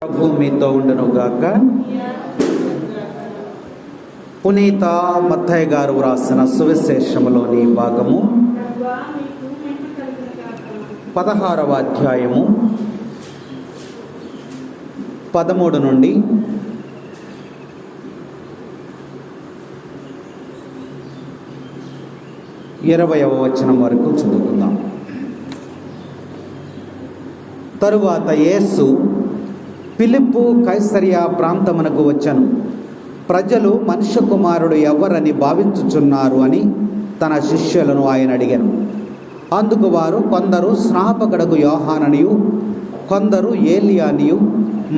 ప్రభు మీతో ఉండును గాక. పునీత మత్తయి గారు వ్రాసిన సువిశేషములోని భాగము 16వ అధ్యాయము 13 నుండి 20వ వచనం వరకు చదువుకుందాం. తరువాత యేసు ఫిలిప్పు కైసరియా ప్రాంతమునకు వచ్చెను. ప్రజలు మనుష్య కుమారుడు ఎవరని భావించుచున్నారు అని తన శిష్యులను ఆయన అడిగాను. అందుకు వారు, కొందరు స్నాపకుడకు యోహాననియు, కొందరు ఏలియానియు,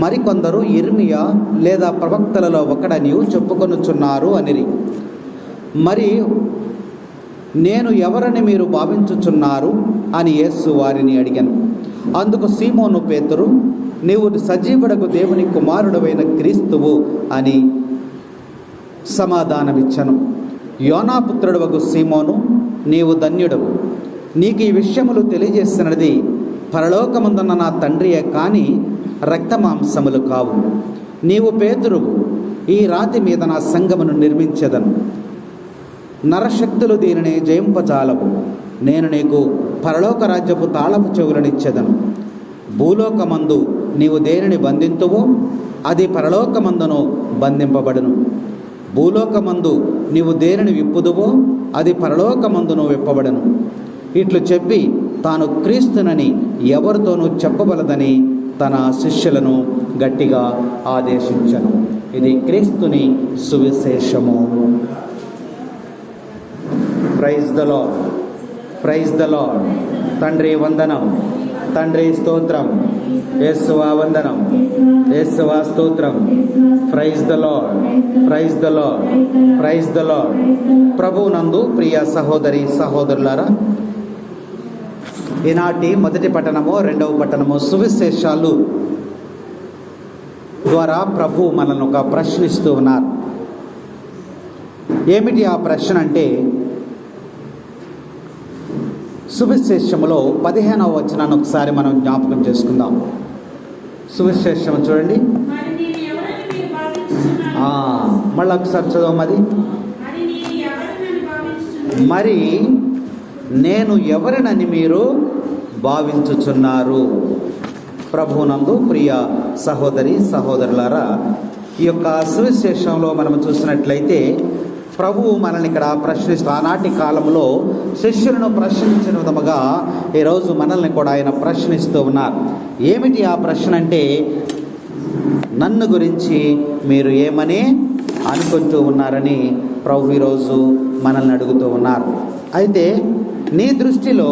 మరికొందరు ఇర్మియా లేదా ప్రవక్తలలో ఒకడనియు చెప్పుకొనుచున్నారు అనిరి. మరి నేను ఎవరని మీరు భావించుచున్నారు అని యేసు వారిని అడిగాను. అందుకు సీమోను పేతురు, నీవు సజీవుడకు దేవుని కుమారుడవైన క్రీస్తువు అని సమాధానమిచ్చను. యోనాపుత్రుడవగు సీమోను, నీవు ధన్యుడవు. నీకు ఈ విషయములు తెలియజేసినది పరలోకమందున్న నా తండ్రియే కాని రక్తమాంసములు కావు. నీవు పేతురువు, ఈ రాతి మీద నా సంఘమును నిర్మించెదను. నరశక్తులు దీనిని జయింపజాలవు. నేను నీకు పరలోక రాజ్యపు తాళపు చెవులనిచ్చెదను. భూలోకమందు నీవు దేనిని బంధింతువో అది పరలోకమందును బంధింపబడును. భూలోకమందు నీవు దేనిని విప్పుదువో అది పరలోకమందును విప్పబడును. ఇట్లు చెప్పి తాను క్రీస్తునని ఎవరితోనూ చెప్పబలదని తన శిష్యులను గట్టిగా ఆదేశించెను. ఇది క్రీస్తుని సువిశేషము. Praise the Lord, praise the Lord. తండ్రి వందనం, తండ్రి స్తోత్రం, యేసువా వందనం, యేసువా స్తోత్రం. Praise the Lord, praise the Lord, praise the Lord. ప్రభువునందు ప్రియ సహోదరి సహోదరులారా, ఈనాటి మొదటి పట్టణము, రెండవ పట్టణము సువిశేషాలు ద్వారా ప్రభు మనల్ని ఒక ప్రశ్నిస్తూ ఉన్నారు. ఏమిటి ఆ ప్రశ్న అంటే, సువిశేషములో 15వ వచనాన్ని ఒకసారి మనం జ్ఞాపకం చేసుకుందాం. సువిశేషము చూడండి, మళ్ళీ ఒకసారి చదవమది. మరి నేను ఎవరినని మీరు భావించుచున్నారు? ప్రభువునందు ప్రియ సహోదరి సహోదరులారా, ఈ యొక్క సువిశేషంలో మనం చూసినట్లయితే ప్రభువు మనల్ని ఇక్కడ ప్రశ్నిస్తూ, ఆనాటి కాలంలో శిష్యులను ప్రశ్నించిన విధముగా ఈరోజు మనల్ని కూడా ఆయన ప్రశ్నిస్తూ ఉన్నారు. ఏమిటి ఆ ప్రశ్న అంటే, నన్ను గురించి మీరు ఏమని అనుకుంటూ ఉన్నారని ప్రభు ఈరోజు మనల్ని అడుగుతూ ఉన్నారు. అయితే నీ దృష్టిలో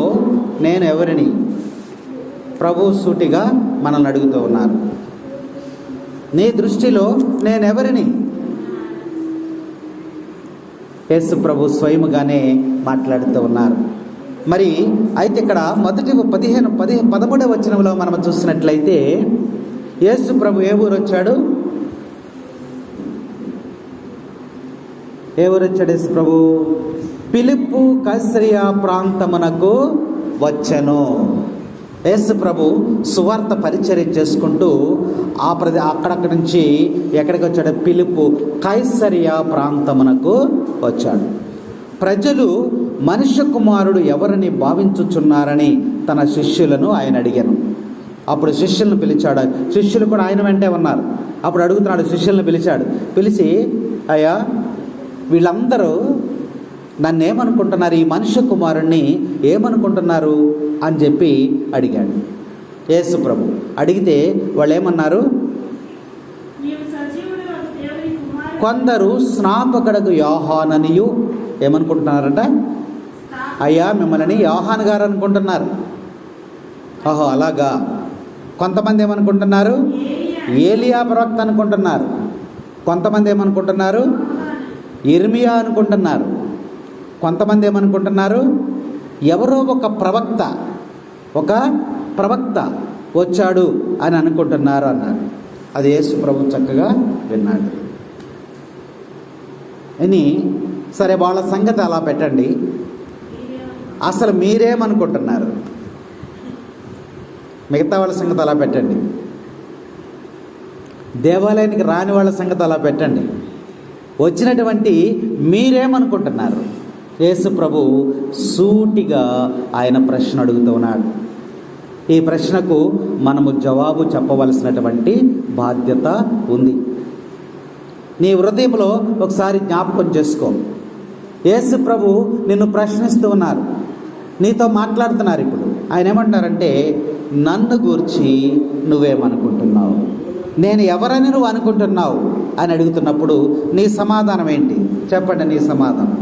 నేను ఎవరిని? ప్రభు సూటిగా మనల్ని అడుగుతూ ఉన్నారు. నీ దృష్టిలో నేనెవరిని? యేసు ప్రభు స్వయముగానే మాట్లాడుతూ ఉన్నారు. మరి అయితే ఇక్కడ మొదటి 13వ వచనంలో మనం చూసినట్లయితే యేసు ప్రభు ఏ ఊరు వచ్చాడు? ఏ ఊరు వచ్చాడు యేసు ప్రభు? ఫిలిప్పు కైసరియా ప్రాంతమునకు వచ్చెను. యేసు ప్రభు సువార్త పరిచర్య చేసుకుంటూ అక్కడక్కడి నుంచి ఎక్కడికి వచ్చాడు? ఫిలిప్పు కైసరియా ప్రాంతమునకు వచ్చాడు. ప్రజలు మనుష్య కుమారుడు ఎవరిని భావించుచున్నారని తన శిష్యులను ఆయన అడిగాను. అప్పుడు శిష్యులను పిలిచాడు. శిష్యులు కూడా ఆయన వెంటే ఉన్నారు. అప్పుడు అడుగుతున్నాడు, శిష్యులను పిలిచి, అయ్యా, వీళ్ళందరూ నన్ను ఏమనుకుంటున్నారు? ఈ మనుష్య కుమారుణ్ణి ఏమనుకుంటున్నారు అని చెప్పి అడిగాడు యేసు ప్రభు. అడిగితే వాళ్ళు ఏమన్నారు? కొందరు స్నాపకుడకు యోహాననియు, ఏమనుకుంటున్నారంట? అయ్యా, మిమ్మల్ని యోహాను గారు అనుకుంటున్నారు. ఓహో, అలాగా. కొంతమంది ఏమనుకుంటున్నారు? ఏలియా ప్రవక్త అనుకుంటున్నారు. కొంతమంది ఏమనుకుంటున్నారు? ఇర్మియా అనుకుంటున్నారు. కొంతమంది ఏమనుకుంటున్నారు? ఎవరో ఒక ప్రవక్త వచ్చాడు అని అనుకుంటున్నారు అన్నారు. అది యేసు ప్రభు చక్కగా విన్నాడు. అని సరే, వాళ్ళ సంగతి అలా పెట్టండి. అసలు మీరేమనుకుంటున్నారు? మిగతా వాళ్ళ సంగతి అలా పెట్టండి. దేవాలయానికి రాని వాళ్ళ సంగతి అలా పెట్టండి. వచ్చినటువంటి మీరేమనుకుంటున్నారు? యేసు ప్రభు సూటిగా ఆయన ప్రశ్న అడుగుతూ ఉన్నాడు. ఈ ప్రశ్నకు మనము జవాబు చెప్పవలసినటువంటి బాధ్యత ఉంది. నీ హృదయంలో ఒకసారి జ్ఞాపకం చేసుకో. యేసు ప్రభు నిన్ను ప్రశ్నిస్తూ ఉన్నారు, నీతో మాట్లాడుతున్నారు. ఇప్పుడు ఆయన ఏమంటున్నారంటే, నన్ను గూర్చి నువ్వేమనుకుంటున్నావు, నేను ఎవరని నువ్వు అనుకుంటున్నావు అని అడుగుతున్నప్పుడు నీ సమాధానం ఏంటి? చెప్పండి, నీ సమాధానం.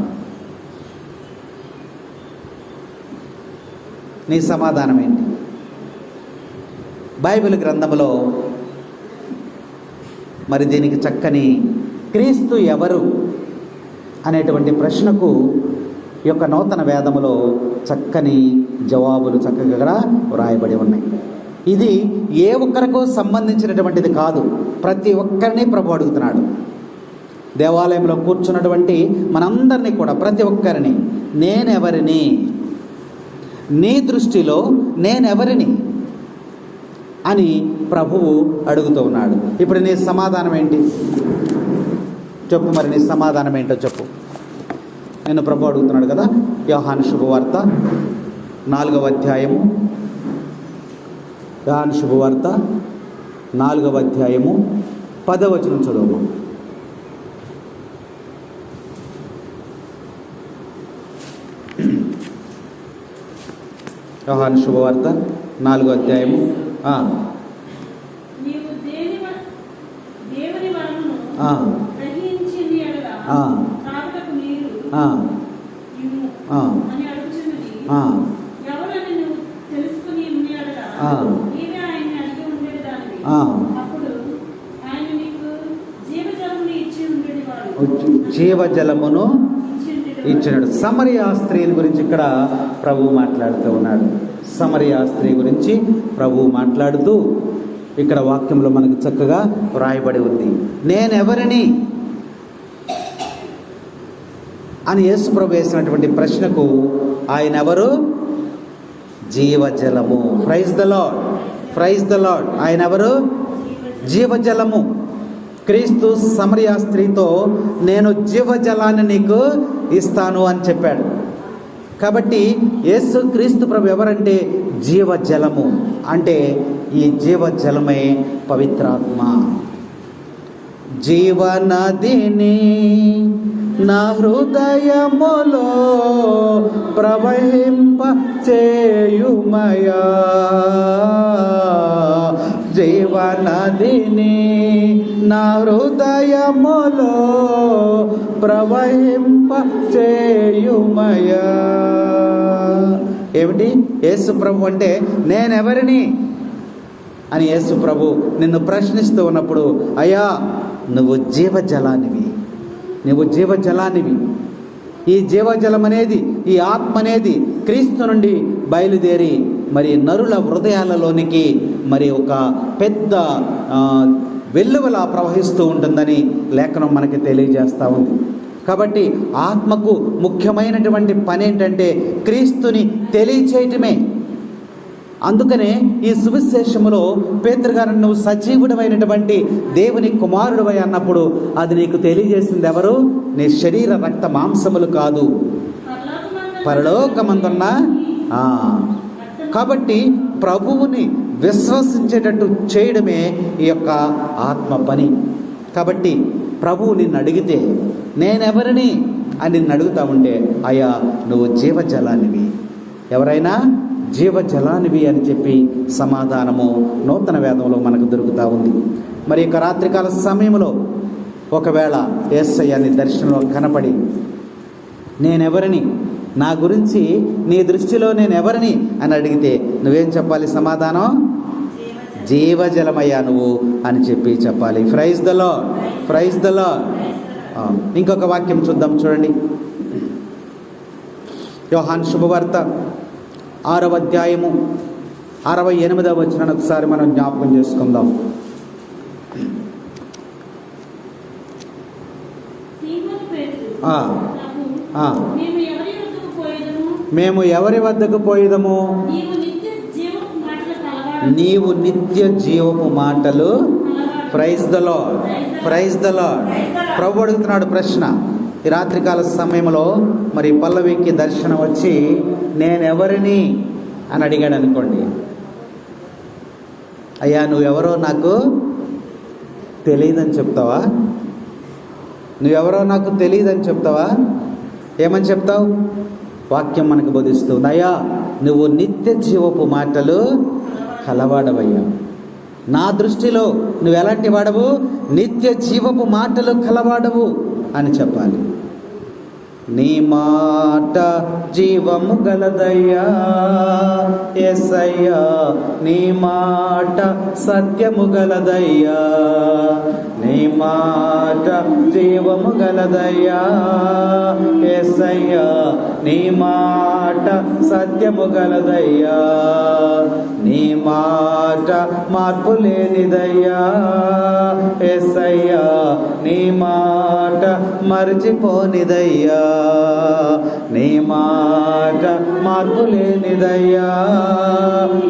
నీ సమాధానం ఏంటి? బైబిల్ గ్రంథంలో మరి దీనికి చక్కని క్రీస్తు ఎవరు అనేటువంటి ప్రశ్నకు ఈ యొక్క నూతన వేదములో చక్కని జవాబులు చక్కగా వ్రాయబడి ఉన్నాయి. ఇది ఏ ఒక్కరికో సంబంధించినటువంటిది కాదు, ప్రతి ఒక్కరిని ప్రభు అడుగుతున్నాడు. దేవాలయంలో కూర్చున్నటువంటి మనందరినీ కూడా, ప్రతి ఒక్కరిని, నేనెవరిని, నీ దృష్టిలో నేనెవరిని అని ప్రభువు అడుగుతూ ఉన్నాడు. ఇప్పుడు నీ సమాధానం ఏంటి చెప్పు. మరి నీ సమాధానం ఏంటో చెప్పు. నేను ప్రభు అడుగుతున్నాడు కదా. యోహాను శుభవార్త 4వ అధ్యాయము, యోహాను శుభవార్త 4వ అధ్యాయము 10వ వచనం చదువు. యోహాను శుభవార్త 4వ అధ్యాయము జీవజలమును ఇచ్చినాడు. సమరియా స్త్రీని గురించి ఇక్కడ ప్రభువు మాట్లాడుతూ ఉన్నాడు. సమరియా స్త్రీ గురించి ప్రభువు మాట్లాడుతూ ఇక్కడ వాక్యంలో మనకు చక్కగా వ్రాయబడి ఉంది. నేనెవరిని అని యేసు ప్రభు వేసినటువంటి ప్రశ్నకు ఆయన ఎవరు? జీవజలము. Praise the Lord, praise the Lord. ఆయన ఎవరు? జీవజలము. క్రీస్తు సమరియా స్త్రీతో నేను జీవజలాన్ని నీకు ఇస్తాను అని చెప్పాడు. కాబట్టి యేసు క్రీస్తు ప్రభు ఎవరంటే జీవజలము. అంటే ఈ జీవజలమే పవిత్రాత్మ. జీవనదిని నా హృదయములో ప్రవహింప చేయుమయా, జీవనదిని నా హృదయములో ప్రవహింప చేయుమయా. ఏమిటి? యేసు ప్రభు అంటే నేనెవరిని అని యేసు ప్రభు నిన్ను ప్రశ్నిస్తూ ఉన్నప్పుడు, అయ్యా నువ్వు జీవజలానివి, నువ్వు జీవజలానివి. ఈ జీవజలం అనేది, ఈ ఆత్మ అనేది క్రీస్తు నుండి బయలుదేరి మరి నరుల హృదయాలలోనికి మరి ఒక పెద్ద వెల్లువలా ప్రవహిస్తూ ఉంటుందని లేఖనం మనకి తెలియజేస్తూ ఉంది. కాబట్టి ఆత్మకు ముఖ్యమైనటువంటి పని ఏంటంటే క్రీస్తుని తెలియచేయటమే. అందుకనే ఈ సువిశేషములో పేతురు గారు నువ్వు సజీవుడమైనటువంటి దేవుని కుమారుడివై అన్నప్పుడు అది నీకు తెలియజేసింది ఎవరు? నీ శరీర రక్త మాంసములు కాదు, పరలోకమందున్న. కాబట్టి ప్రభువుని విశ్వసించేటట్టు చేయడమే ఈ యొక్క ఆత్మ పని. కాబట్టి ప్రభువు నిన్ను అడిగితే నేనెవరిని అని నిన్ను అడుగుతా ఉంటే, అయ్యా నువ్వు జీవజలానివి, ఎవరైనా జీవజలానివి అని చెప్పి సమాధానము నూతన వేదంలో మనకు దొరుకుతూ ఉంది. మరి ఇక రాత్రికాల సమయంలో ఒకవేళ యేసయ్య నీ దర్శనంలో కనపడి నేనెవరిని, నా గురించి నీ దృష్టిలో నేనెవరిని అని అడిగితే నువ్వేం చెప్పాలి? సమాధానం జీవజలమయ్యా నువ్వు అని చెప్పి చెప్పాలి. Praise the Lord, praise the Lord. ఇంకొక వాక్యం చూద్దాం, చూడండి. యోహాను శుభవార్త 6వ అధ్యాయము 68వ వచనాన్ని ఒకసారి మనం జ్ఞాపకం చేసుకుందాం. మేము ఎవరి వద్దకు పోయేదము? నీవు నిత్య జీవపు మాటలు praise the Lord, praise the Lord. ప్రభు అడుగుతున్నాడు ప్రశ్న ఈ రాత్రికాల సమయంలో. మరి పల్లవికి దర్శనం వచ్చి నేనెవరిని అని అడిగాడు అనుకోండి. అయ్యా నువ్వెవరో నాకు తెలియదని చెప్తావా? నువ్వెవరో నాకు తెలియదని చెప్తావా? ఏమని చెప్తావు? వాక్యం మనకు బోధిస్తుంది, అయ్యా నువ్వు నిత్య జీవపు మాటలు కలవాడవయ్యా. నా దృష్టిలో నువ్వు ఎలాంటి వాడవు? నిత్య జీవపు మాటలు కలవాడవు అని చెప్పాలి. నీ మాట జీవము గలదయ్యా యేసయ్యా, నీ మాట సత్యము గలదయ్యా, నీ మాట జీవము గలదయ్యా యేసయ్యా, నీ మాట సత్యము గలదయ్యా, నీ మాట మార్పు లేనిదయ్యా యేసయ్యా, నీ మాట మరిచిపోనిదయ్యా, నీ మాట మార్పు లేనిదయ్యా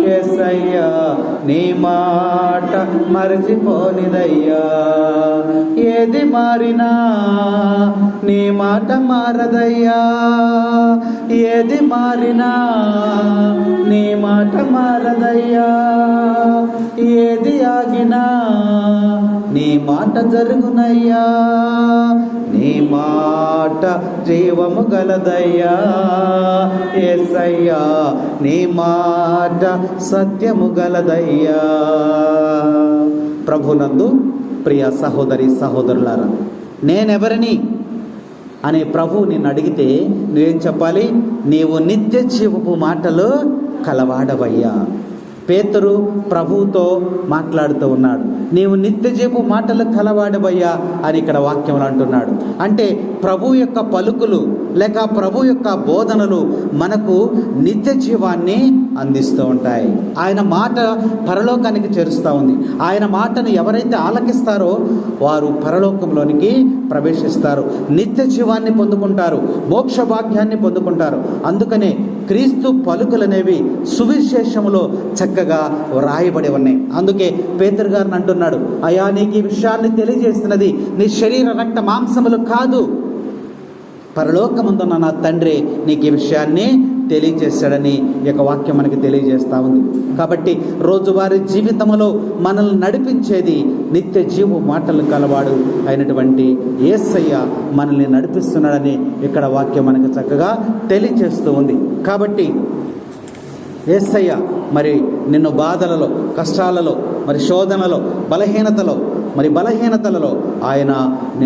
యేసయ్యా, నీ మాట మరిచిపోనిదయ్యా. ఏది మారినా నీ మాట మారదయ్యా, ఏది మారినా నీ మాట మారదయ్యా, ఏది ఆగినా నీ మాట జరుగునయ్యా, నీ మాట జీవము గలదయ్యా యేసయ్యా, నీ మాట సత్యము గలదయ్యా. ప్రభునందు ప్రియ సహోదరి సహోదరులారా, నేనెవరిని అనే ప్రభువు నిన్ను అడిగితే నువ్వేం చెప్పాలి? నీవు నిత్య జీవపు మాటలు కలవాడవయ్యా. పేతురు ప్రభువుతో మాట్లాడుతూ ఉన్నాడు, నీవు నిత్య జీవపు మాటలు కలవాడవయ్యా అని ఇక్కడ వాక్యంలో అంటున్నాడు. అంటే ప్రభు యొక్క పలుకులు లేక ప్రభు యొక్క బోధనలు మనకు నిత్య జీవాన్ని అందిస్తూ ఉంటాయి. ఆయన మాట పరలోకానికి చేరుస్తూ ఉంది. ఆయన మాటను ఎవరైతే ఆలకిస్తారో వారు పరలోకంలోనికి ప్రవేశిస్తారు, నిత్య జీవాన్ని పొందుకుంటారు, మోక్ష భాగ్యాన్ని పొందుకుంటారు. అందుకనే క్రీస్తు పలుకులు అనేవి సువిశేషములో చక్కగా వ్రాయబడి ఉన్నాయి. అందుకే పేతురు గారిని అంటున్నాడు, అయ్యా నీకు ఈ విషయాన్ని తెలియజేస్తున్నది నీ శరీర రక్త మాంసములు కాదు, పరలోకమందున్న నా తండ్రి నీకు ఈ విషయాన్ని తెలియజేశాడని ఈ యొక్క వాక్యం మనకి తెలియజేస్తూ ఉంది. కాబట్టి రోజువారీ జీవితంలో మనల్ని నడిపించేది నిత్య జీవ మాటలు కలవాడు అయినటువంటి యేసయ్య మనల్ని నడిపిస్తున్నాడని ఇక్కడ వాక్యం మనకు చక్కగా తెలియజేస్తూ ఉంది. కాబట్టి యేసయ్య మరి నిన్ను బాధలలో, కష్టాలలో, మరి శోధనలో, బలహీనతలలో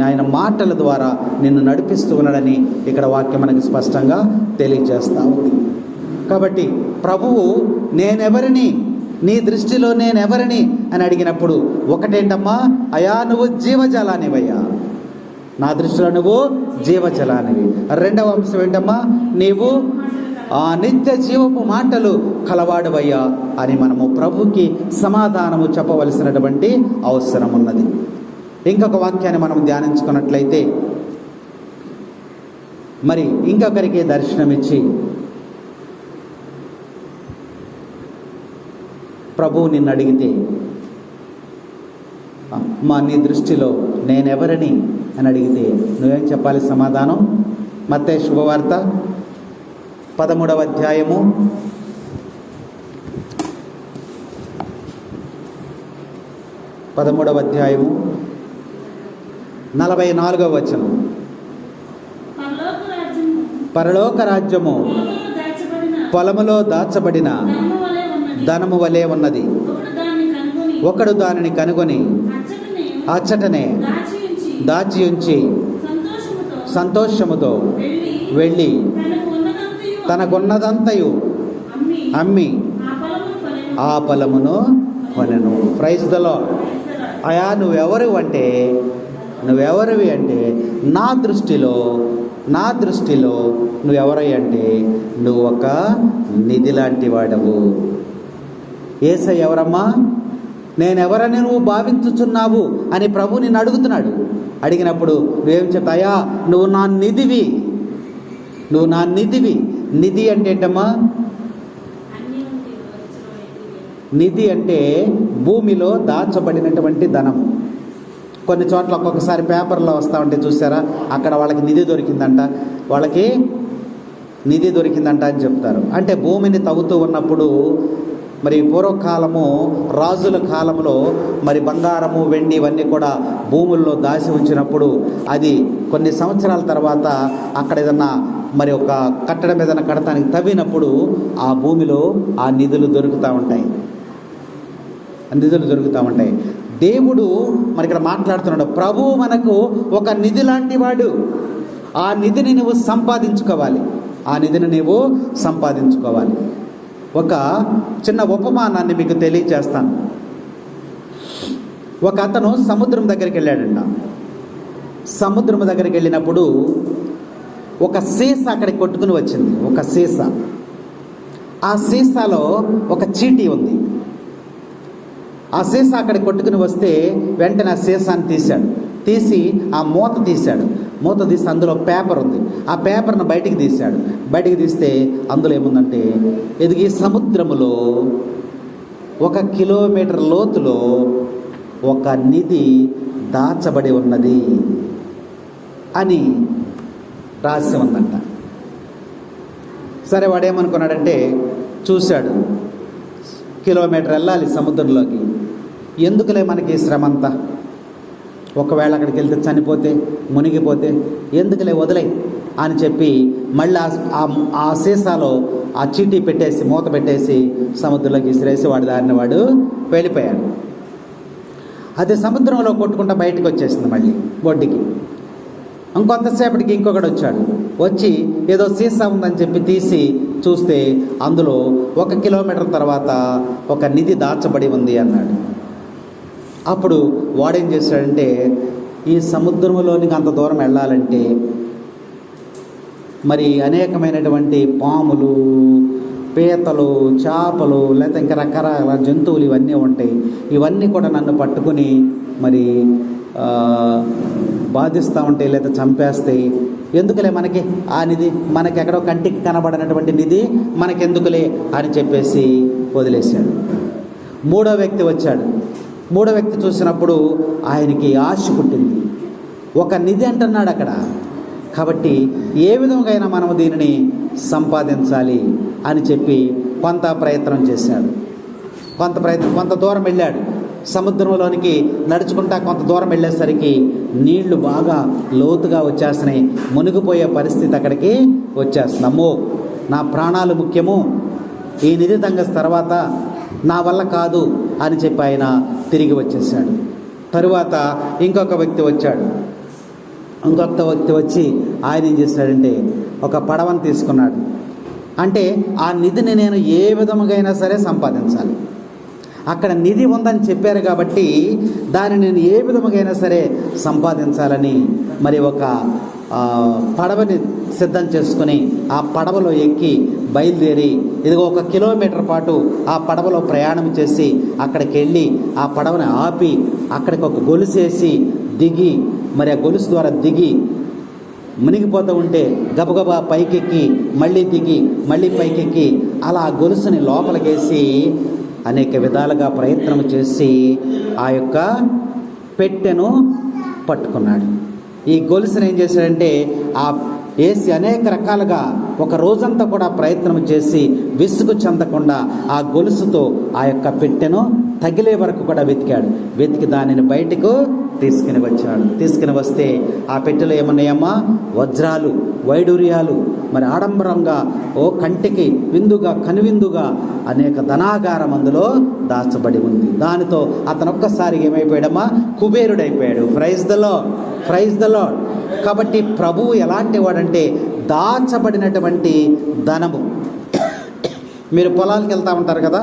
ఆయన మాటల ద్వారా నిన్ను నడిపిస్తూ ఉన్నాడని ఇక్కడ వాక్యం మనకి స్పష్టంగా తెలియజేస్తా ఉంది. కాబట్టి ప్రభువు నేనెవరిని, నీ దృష్టిలో నేనెవరిని అని అడిగినప్పుడు ఒకటేంటమ్మా, అయా నువ్వు జీవజలానివయ్యా, నా దృష్టిలో నువ్వు జీవజలానివి. రెండవ అంశం ఏంటమ్మా, నీవు నిత్య జీవపు మాటలు కలవాడవయ్యా అని మనము ప్రభుకి సమాధానము చెప్పవలసినటువంటి అవసరం ఉన్నది. ఇంకొక వాక్యాన్ని మనం ధ్యానించుకున్నట్లయితే, మరి ఇంకొకరికి దర్శనమిచ్చి ప్రభువు నిన్ను అడిగితే నీ దృష్టిలో నేనెవరిని అని అడిగితే నువ్వేం చెప్పాలి సమాధానం? మత్తయి శుభవార్త 13వ అధ్యాయము 44వ వచనం. పరలోక రాజ్యము పొలములో దాచబడిన ధనము వలె ఉన్నది. ఒకడు దానిని కనుగొని అచ్చటనే దాచి ఉంచి సంతోషముతో వెళ్ళి తనకున్నదంతయు అమ్మి ఆ పొలమును కొనెను. Praise the lord. అయా నువ్వెవరివి అంటే నా దృష్టిలో నువ్వెవరై అంటే నువ్వు ఒక నిధి లాంటి వాడవు. యేసయ్య ఎవరమ్మా, నేనెవరని నువ్వు భావించుచున్నావు అని ప్రభు నిన్ను అడుగుతున్నాడు. అడిగినప్పుడు నువ్వేం చెప్తాయా, నువ్వు నా నిధివి. నిధి అంటే ఏంటమ్మా? నిధి అంటే భూమిలో దాచబడినటువంటి ధనం. కొన్ని చోట్ల ఒక్కొక్కసారి పేపర్లో వస్తూ ఉంటే చూసారా, అక్కడ వాళ్ళకి నిధి దొరికిందంట, వాళ్ళకి నిధి దొరికిందంట అని చెప్తారు. అంటే భూమిని తవ్వుతూ ఉన్నప్పుడు మరి పూర్వకాలము రాజుల కాలంలో మరి బంగారము వెండి ఇవన్నీ కూడా భూముల్లో దాచి ఉంచినప్పుడు అది కొన్ని సంవత్సరాల తర్వాత అక్కడ ఏదన్నా మరి ఒక కట్టడం ఏదైనా కడతానికి తవ్వినప్పుడు ఆ భూమిలో ఆ నిధులు దొరుకుతూ ఉంటాయి, నిధులు దొరుకుతూ ఉంటాయి. దేవుడు మరి ఇక్కడ మాట్లాడుతున్నాడు, ప్రభువు మనకు ఒక నిధి లాంటి వాడు. ఆ నిధిని నువ్వు సంపాదించుకోవాలి, ఆ నిధిని నువ్వు సంపాదించుకోవాలి. ఒక చిన్న ఉపమానాన్ని మీకు తెలియజేస్తాను. ఒక అతను సముద్రం దగ్గరికి వెళ్ళాడంట. సముద్రం దగ్గరికి వెళ్ళినప్పుడు ఒక సీసా అక్కడికి కొట్టుకుని వచ్చింది, ఒక సీసా. ఆ సీసాలో ఒక చీటీ ఉంది. ఆ సీసా అక్కడికి కొట్టుకుని వస్తే వెంటనే ఆ సీసాని తీసి ఆ మూత తీశాడు. మూత తీసి అందులో పేపర్ ఉంది. ఆ పేపర్ను బయటికి తీస్తే అందులో ఏముందంటే, ఎదిగి సముద్రములో 1 కిలోమీటర్ లోతులో ఒక నిధి దాచబడి ఉన్నది అని రాసి ఉందంట. సరే, వాడేమనుకున్నాడంటే, చూశాడు, కిలోమీటర్ వెళ్ళాలి సముద్రంలోకి, ఎందుకులే మనకి శ్రమ అంతా, ఒకవేళ అక్కడికి వెళ్తే చనిపోతే మునిగిపోతే ఎందుకులే వదిలే అని చెప్పి మళ్ళీ ఆ సీసాలో ఆ చీటీ పెట్టేసి మూత పెట్టేసి సముద్రంలోకి విసిరేసి వాడి దారిని వాడు వెళ్ళిపోయాడు. అది సముద్రంలో కొట్టుకుంటా బయటకు వచ్చేసింది మళ్ళీ ఒడ్డుకి. ఇంకొంతసేపటికి ఇంకొకడు వచ్చి ఏదో సీసా ఉందని చెప్పి తీసి చూస్తే అందులో 1 కిలోమీటర్ తర్వాత ఒక నిధి దాచబడి ఉంది అన్నాడు. అప్పుడు వాడేం చేశాడంటే, ఈ సముద్రంలోనికి అంత దూరం వెళ్ళాలంటే మరి అనేకమైనటువంటి పాములు, పీతలు, చేపలు, లేకపోతే ఇంకా రకరకాల జంతువులు ఇవన్నీ ఉంటాయి. ఇవన్నీ కూడా నన్ను పట్టుకుని మరి బాధిస్తూ ఉంటాయి, లేదా చంపేస్తాయి. ఎందుకులే మనకి ఆ నిధి, మనకి ఎక్కడో కంటికి కనబడినటువంటి నిధి మనకెందుకులే అని చెప్పేసి వదిలేశాడు. మూడో వ్యక్తి చూసినప్పుడు ఆయనకి ఆశ పుట్టింది. ఒక నిధి అంటున్నాడు అక్కడ, కాబట్టి ఏ విధంగా అయినా మనము దీనిని సంపాదించాలి అని చెప్పి కొంత ప్రయత్నం చేశాడు. కొంత దూరం వెళ్ళాడు. సముద్రంలోనికి నడుచుకుంటా కొంత దూరం వెళ్ళేసరికి నీళ్లు బాగా లోతుగా వచ్చేస్తున్నాయి, మునిగిపోయే పరిస్థితి అక్కడికి వచ్చేస్తుంది. అమ్మో, నా ప్రాణాలు ముఖ్యము, ఈ నిధి తంగస్ తర్వాత నా వల్ల కాదు అని చెప్పి ఆయన తిరిగి వచ్చేసాడు. తరువాత ఇంకొక వ్యక్తి వచ్చి ఆయన ఏం చేశాడంటే, ఒక పడవను తీసుకున్నాడు. అంటే ఆ నిధిని నేను ఏ విధముగా అయినా సరే సంపాదించాలి, అక్కడ నిధి ఉందని చెప్పారు కాబట్టి దాన్ని నేను ఏ విధముగా అయినా సరే సంపాదించాలని మరి ఒక పడవని సిద్ధం చేసుకుని ఆ పడవలో ఎక్కి బయలుదేరి ఇదిగో 1 కిలోమీటర్ పాటు ఆ పడవలో ప్రయాణం చేసి అక్కడికి వెళ్ళి ఆ పడవని ఆపి అక్కడికి ఒక గొలుసేసి దిగి, మరి ఆ గొలుసు ద్వారా దిగి మునిగిపోతూ ఉంటే గబగబా పైకెక్కి మళ్ళీ దిగి మళ్ళీ పైకెక్కి అలా ఆ గొలుసుని లోపలికేసి అనేక విధాలుగా ప్రయత్నం చేసి ఆ యొక్క పెట్టెను పట్టుకున్నాడు. ఈ గొలుసుని ఏం చేశాడంటే ఆ వేసి అనేక రకాలుగా ఒక రోజంతా కూడా ప్రయత్నం చేసి విసుగు చెందకుండా ఆ గొలుసుతో ఆ యొక్క పెట్టెను తగిలే వరకు కూడా వెతికి దానిని బయటకు తీసుకుని వస్తే ఆ పెట్టెలో ఏమన్నాయమ్మా, వజ్రాలు, వైడూర్యాలు, మరి ఆడంబరంగా కంటికి విందుగా కనువిందుగా అనేక ధనాగారం అందులో దాచబడి ఉంది. దానితో అతను ఒక్కసారి ఏమైపోయాడమ్మా, కుబేరుడైపోయాడు. Praise the Lord. కాబట్టి ప్రభువు ఎలాంటి వాడంటే దాచబడినటువంటి ధనము. మీరు పొలాలకు వెళ్తూ ఉంటారు కదా,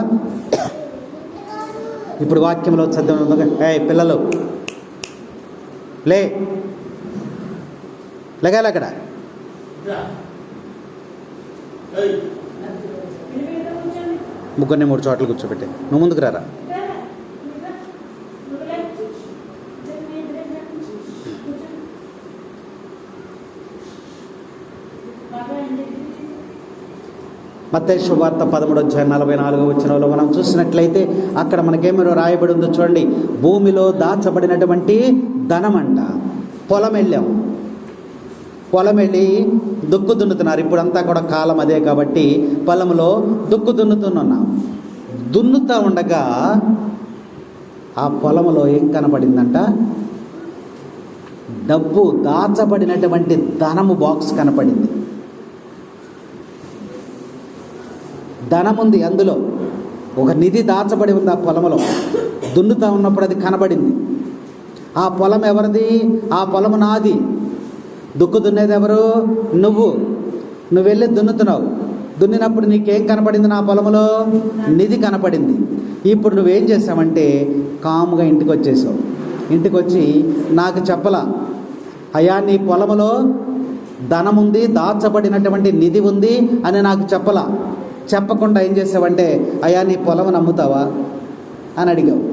ఇప్పుడు వాక్యంలో చదివిన పిల్లలు లేగాలి అక్కడ ముగ్గురిని 3 చోట్ల కూర్చోబెట్టే, నువ్వు ముందుకు రారా. మత్తయి శుభవార్త 13:44 మనం చూసినట్లయితే అక్కడ మనకేమో రాయబడి ఉందో చూడండి. భూమిలో దాచబడినటువంటి ధనం అంట. పొలం వెళ్ళి దుక్కు దున్నుతున్నారు. ఇప్పుడంతా కూడా కాలం అదే కాబట్టి పొలంలో దుక్కు దున్నుతున్నాం. దున్నుతా ఉండగా ఆ పొలంలో ఏం కనపడిందంట? డబ్బు దాచబడినటువంటి ధనము బాక్స్ కనపడింది. ధనం ఉంది, అందులో ఒక నిధి దాచబడి ఉంది. ఆ పొలంలో దున్నుతా ఉన్నప్పుడు అది కనబడింది. ఆ పొలం ఎవరిది? ఆ పొలం నాది. దుక్కు దున్నేది ఎవరు? నువ్వు వెళ్ళి దున్నుతున్నావు. దున్నినప్పుడు నీకేం కనపడింది? నా పొలంలో నిధి కనపడింది. ఇప్పుడు నువ్వేం చేసావంటే కాముగా ఇంటికి వచ్చేసావు. ఇంటికి వచ్చి నాకు చెప్పలా, అయ్యా నీ పొలంలో ధనం ఉంది, దాచబడినటువంటి నిధి ఉంది అని నాకు చెప్పలా. చెప్పకుండా ఏం చేసావంటే, అయ్యా నీ పొలం నమ్ముతావా అని అడిగావు.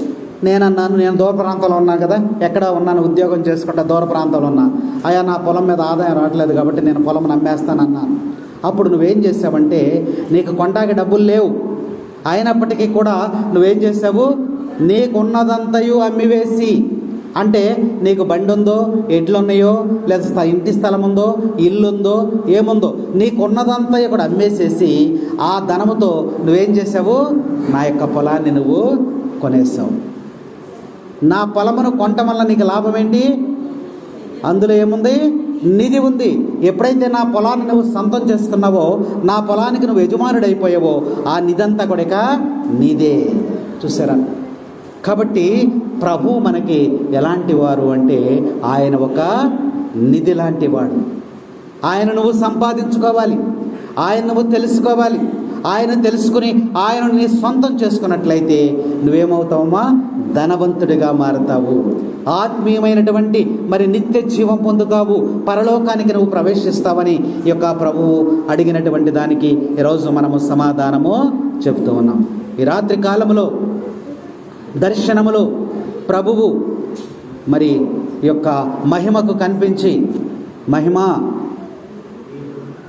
నేనన్నాను, నేను దూర ప్రాంతంలో ఉన్నాను కదా, ఎక్కడ ఉన్నాను, ఉద్యోగం చేసుకుంటా దూర ప్రాంతంలో ఉన్నా. అయ్యా నా పొలం మీద ఆదాయం రావట్లేదు కాబట్టి నేను పొలం నమ్మేస్తానన్నాను. అప్పుడు నువ్వేం చేసావంటే, నీకు కొంటాకి డబ్బులు లేవు, అయినప్పటికీ కూడా నువ్వేం చేసావు? నీకున్నదంతయు అమ్మివేసి, అంటే నీకు బండి ఉందో, ఎడ్లు ఉన్నాయో, లేదా ఇంటి స్థలం ఉందో, ఇల్లు ఉందో, ఏముందో, నీకున్నదంతా కూడా అమ్మేసేసి ఆ ధనముతో నువ్వేం చేసావు? నా యొక్క పొలాన్ని నువ్వు కొనేసావు. నా పొలమును కొనటం వల్ల నీకు లాభం ఏంటి? అందులో ఏముంది? నిధి ఉంది. ఎప్పుడైతే నా పొలాన్ని నువ్వు సొంతం చేసుకున్నావో, నా పొలానికి నువ్వు యజమానుడైపోయావో, ఆ నిధి అంతా కూడా నీదే. చూసారా? కాబట్టి ప్రభు మనకి ఎలాంటి వారు అంటే, ఆయన ఒక నిధి లాంటి వాడు. ఆయన నువ్వు సంపాదించుకోవాలి, ఆయన నువ్వు తెలుసుకోవాలి. ఆయన తెలుసుకుని ఆయన నీ సొంతం చేసుకున్నట్లయితే నువ్వేమవుతావమ్మా? ధనవంతుడిగా మారుతావు. ఆత్మీయమైనటువంటి మరి నిత్య జీవం పొందుతావు. పరలోకానికి నువ్వు ప్రవేశిస్తావని ఈ యొక్క ప్రభువు అడిగినటువంటి దానికి ఈరోజు మనము సమాధానము చెబుతూ ఉన్నాం. ఈ రాత్రి కాలములో దర్శనములో ప్రభువు మరి యొక్క మహిమకు కనిపించి, మహిమ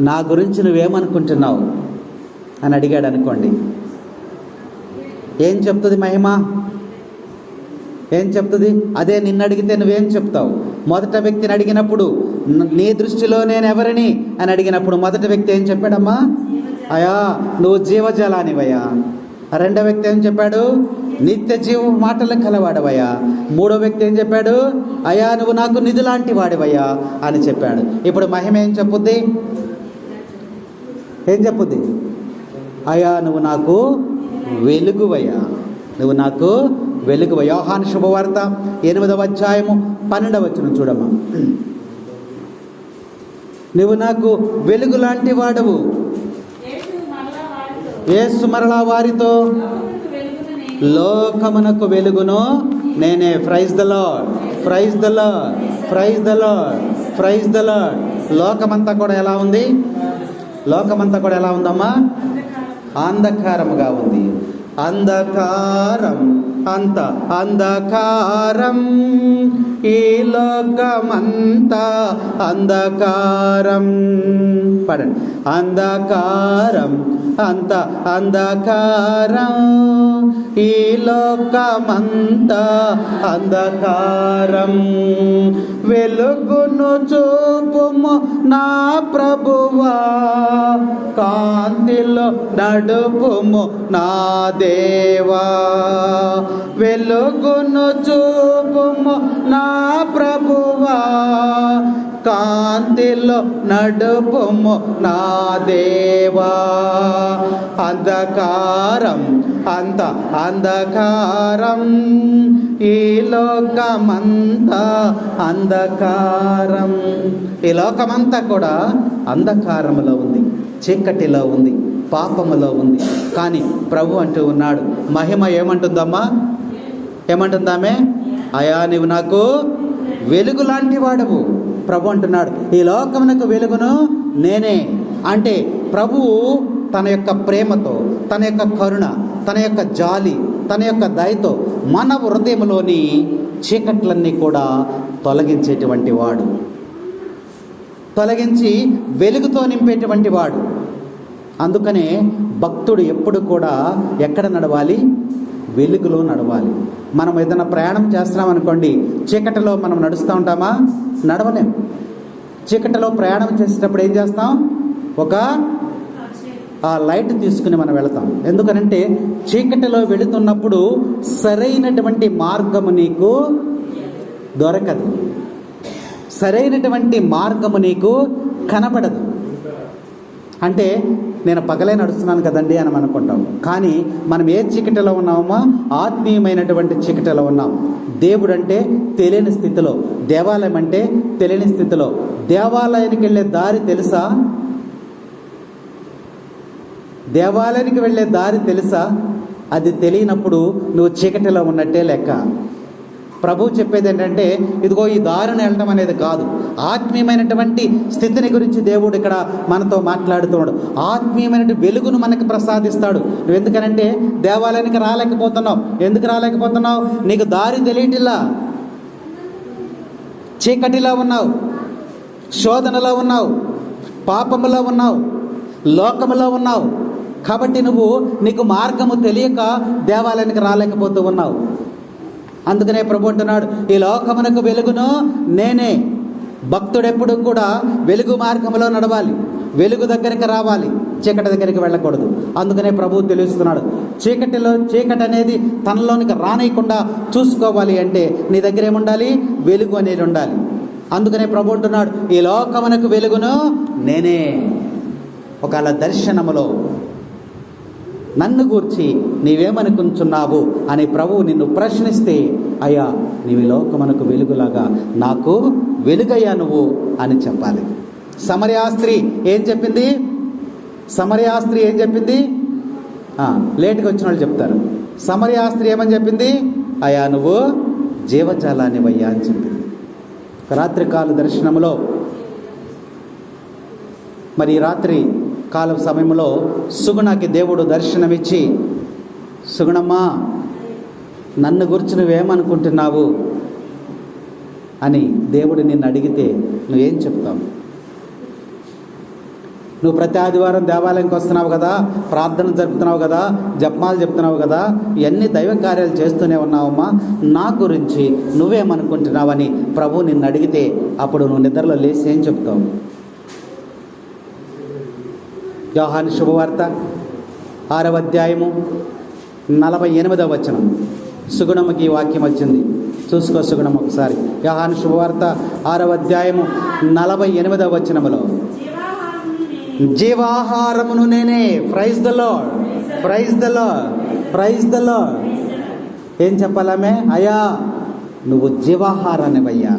నా గురించి నువ్వేమనుకుంటున్నావు అని అడిగాడు అనుకోండి. ఏం చెప్తుంది మహిమ? ఏం చెప్తుంది? అదే నిన్ను అడిగితే నువ్వేం చెప్తావు? మొదట వ్యక్తిని అడిగినప్పుడు, నీ దృష్టిలో నేను ఎవరిని అని అడిగినప్పుడు మొదటి వ్యక్తి ఏం చెప్పాడమ్మా? అయ్యా నువ్వు జీవజలానివయ్యా. రెండో వ్యక్తి ఏం చెప్పాడు? నిత్య జీవ మాటలు కలవాడవయ్యా. మూడో వ్యక్తి ఏం చెప్పాడు? అయ్యా నువ్వు నాకు నిధి లాంటి వాడివయ్యా అని చెప్పాడు. ఇప్పుడు మహిమ ఏం చెప్పుద్ది? ఏం చెప్పుద్ది? అయ్యా నువ్వు నాకు వెలుగువయ్యా, నువ్వు నాకు వెలుగువ. యోహాను శుభవార్త 8:12 చూడమ్మా. నువ్వు నాకు వెలుగు లాంటి వాడవు. యేసు మరలా వారితో, లోకమునకు వెలుగును నేనే. Praise the Lord, praise the Lord, praise the Lord, praise the Lord. లోకమంతా కూడా ఎలా ఉంది? లోకమంతా కూడా ఎలా ఉందమ్మా? అంధకారముగా ఉంది. అంధకారం, అంత అంధకారం, ఈ లోకమంతా అంధకారం. పడండి. అంధకారం, అంత అంధకారం, ఈ లోకమంతా అంధకారం. వెలుగును చూపుము నా ప్రభువా, కాంతిలో నడుపుము నా దేవా. వెలుగును చూపుము నా ప్రభువా, కాంతిలో నడుపుము నా దేవా. అంధకారం, అంత అంధకారం, ఈ లోకమంతా అంధకారం. ఈ లోకమంతా కూడా అంధకారములో ఉంది, చీకటిలో ఉంది, పాపములో ఉంది. కానీ ప్రభు అంటూ ఉన్నాడు, మహిమ ఏమంటుందమ్మా? ఏమంటుందామే? అయా నీవు నాకు వెలుగు లాంటి వాడవు. ప్రభు అంటున్నాడు, ఈ లోకమునకు వెలుగును నేనే. అంటే ప్రభువు తన యొక్క ప్రేమతో, తన యొక్క కరుణ, తన యొక్క జాలి, తన యొక్క దయతో మన హృదయంలోని చీకట్లన్నీ కూడా తొలగించేటువంటి వాడు, తొలగించి వెలుగుతో నింపేటువంటి వాడు. అందుకనే భక్తుడు ఎప్పుడు కూడా ఎక్కడ నడవాలి? వెలుగులో నడవాలి. మనం ఏదైనా ప్రయాణం చేస్తున్నాం అనుకోండి, చీకటిలో మనం నడుస్తూ ఉంటామా? నడవలేం. చీకటిలో ప్రయాణం చేసేటప్పుడు ఏం చేస్తాం? ఒక లైట్ తీసుకుని మనం వెళతాం. ఎందుకనంటే చీకటిలో వెళుతున్నప్పుడు సరైనటువంటి మార్గము నీకు దొరకదు, సరైనటువంటి మార్గము నీకు కనపడదు. అంటే నేను పగలే నడుస్తున్నాను కదండి అని అనుకుంటాం. కానీ మనం ఏ చీకటిలో ఉన్నామో ఆత్మీయమైనటువంటి చీకటిలో ఉన్నాం. దేవుడు అంటే తెలియని స్థితిలో, దేవాలయం అంటే తెలియని స్థితిలో. దేవాలయానికి వెళ్ళే దారి తెలుసా? దేవాలయానికి వెళ్ళే దారి తెలుసా? అది తెలియనప్పుడు నువ్వు చీకటిలో ఉన్నట్టే లెక్క. ప్రభువు చెప్పేది ఏంటంటే, ఇదిగో ఈ దారిని వెళ్ళటం అనేది కాదు, ఆత్మీయమైనటువంటి స్థితిని గురించి దేవుడు ఇక్కడ మనతో మాట్లాడుతున్నాడు. ఆత్మీయమైన వెలుగును మనకు ప్రసాదిస్తాడు. నువ్వు ఎందుకనంటే దేవాలయానికి రాలేకపోతున్నావు. ఎందుకు రాలేకపోతున్నావు? నీకు దారి తెలియటిలా, చీకటిలో ఉన్నావు, శోధనలో ఉన్నావు, పాపములో ఉన్నావు, లోకములో ఉన్నావు. కాబట్టి నీకు మార్గము తెలియక దేవాలయానికి రాలేకపోతూ ఉన్నావు. అందుకనే ప్రభు అంటున్నాడు, ఈ లోకమునకు వెలుగును నేనే. భక్తుడు ఎప్పుడు కూడా వెలుగు మార్గంలో నడవాలి, వెలుగు దగ్గరికి రావాలి, చీకటి దగ్గరికి వెళ్ళకూడదు. అందుకనే ప్రభువు తెలుస్తున్నాడు, చీకటి అనేది తనలోనికి రానియకుండా చూసుకోవాలి అంటే నీ దగ్గర ఏముండాలి? వెలుగు అనేది ఉండాలి. అందుకనే ప్రభు అంటున్నాడు, ఈ లోకమునకు వెలుగును నేనే. ఒకవేళ దర్శనములో నన్ను గూర్చి నీవేమనుకుంటున్నావు అని ప్రభువు నిన్ను ప్రశ్నిస్తే, అయ్యా నీవి లోకమునకు వెలుగులాగా నాకు వెలుగయ్యా నువ్వు అని చెప్పాలి. సమరయ స్త్రీ ఏం చెప్పింది? లేటుగా వచ్చిన వాళ్ళు చెప్తారు. సమరయ స్త్రీ ఏమని చెప్పింది? అయ్యా నువ్వు జీవజాలానివయ్యా అని చెప్పింది. రాత్రికాల దర్శనంలో మరి రాత్రి కాల సమయంలో సుగుణకి దేవుడు దర్శనమిచ్చి, సుగుణమ్మా నన్ను గురించి నువ్వేమనుకుంటున్నావు అని దేవుడు నిన్ను అడిగితే నువ్వేం చెప్తావు? నువ్వు ప్రతి ఆదివారం దేవాలయంకి వస్తున్నావు కదా, ప్రార్థన జరుపుతున్నావు కదా, జపమాలు చెప్తున్నావు కదా, ఇవన్నీ దైవ కార్యాలు చేస్తూనే ఉన్నావమ్మా, నా గురించి నువ్వేమనుకుంటున్నావని ప్రభు నిన్ను అడిగితే అప్పుడు నువ్వు నిద్రలో లేచి ఏం చెప్తావు? యోహాను శుభవార్త 6వ అధ్యాయము 48వ వచనం. సుగుణముకి ఈ వాక్యం వచ్చింది, చూసుకో సుగుణం ఒకసారి. యోహాను శుభవార్త 6వ అధ్యాయము 48వ వచనములో, జీవాహారమును నేనే. Praise the Lord, praise the Lord, praise the Lord. ఏం చెప్పాలమే? అయ్యా నువ్వు జీవాహారానివయ్యా.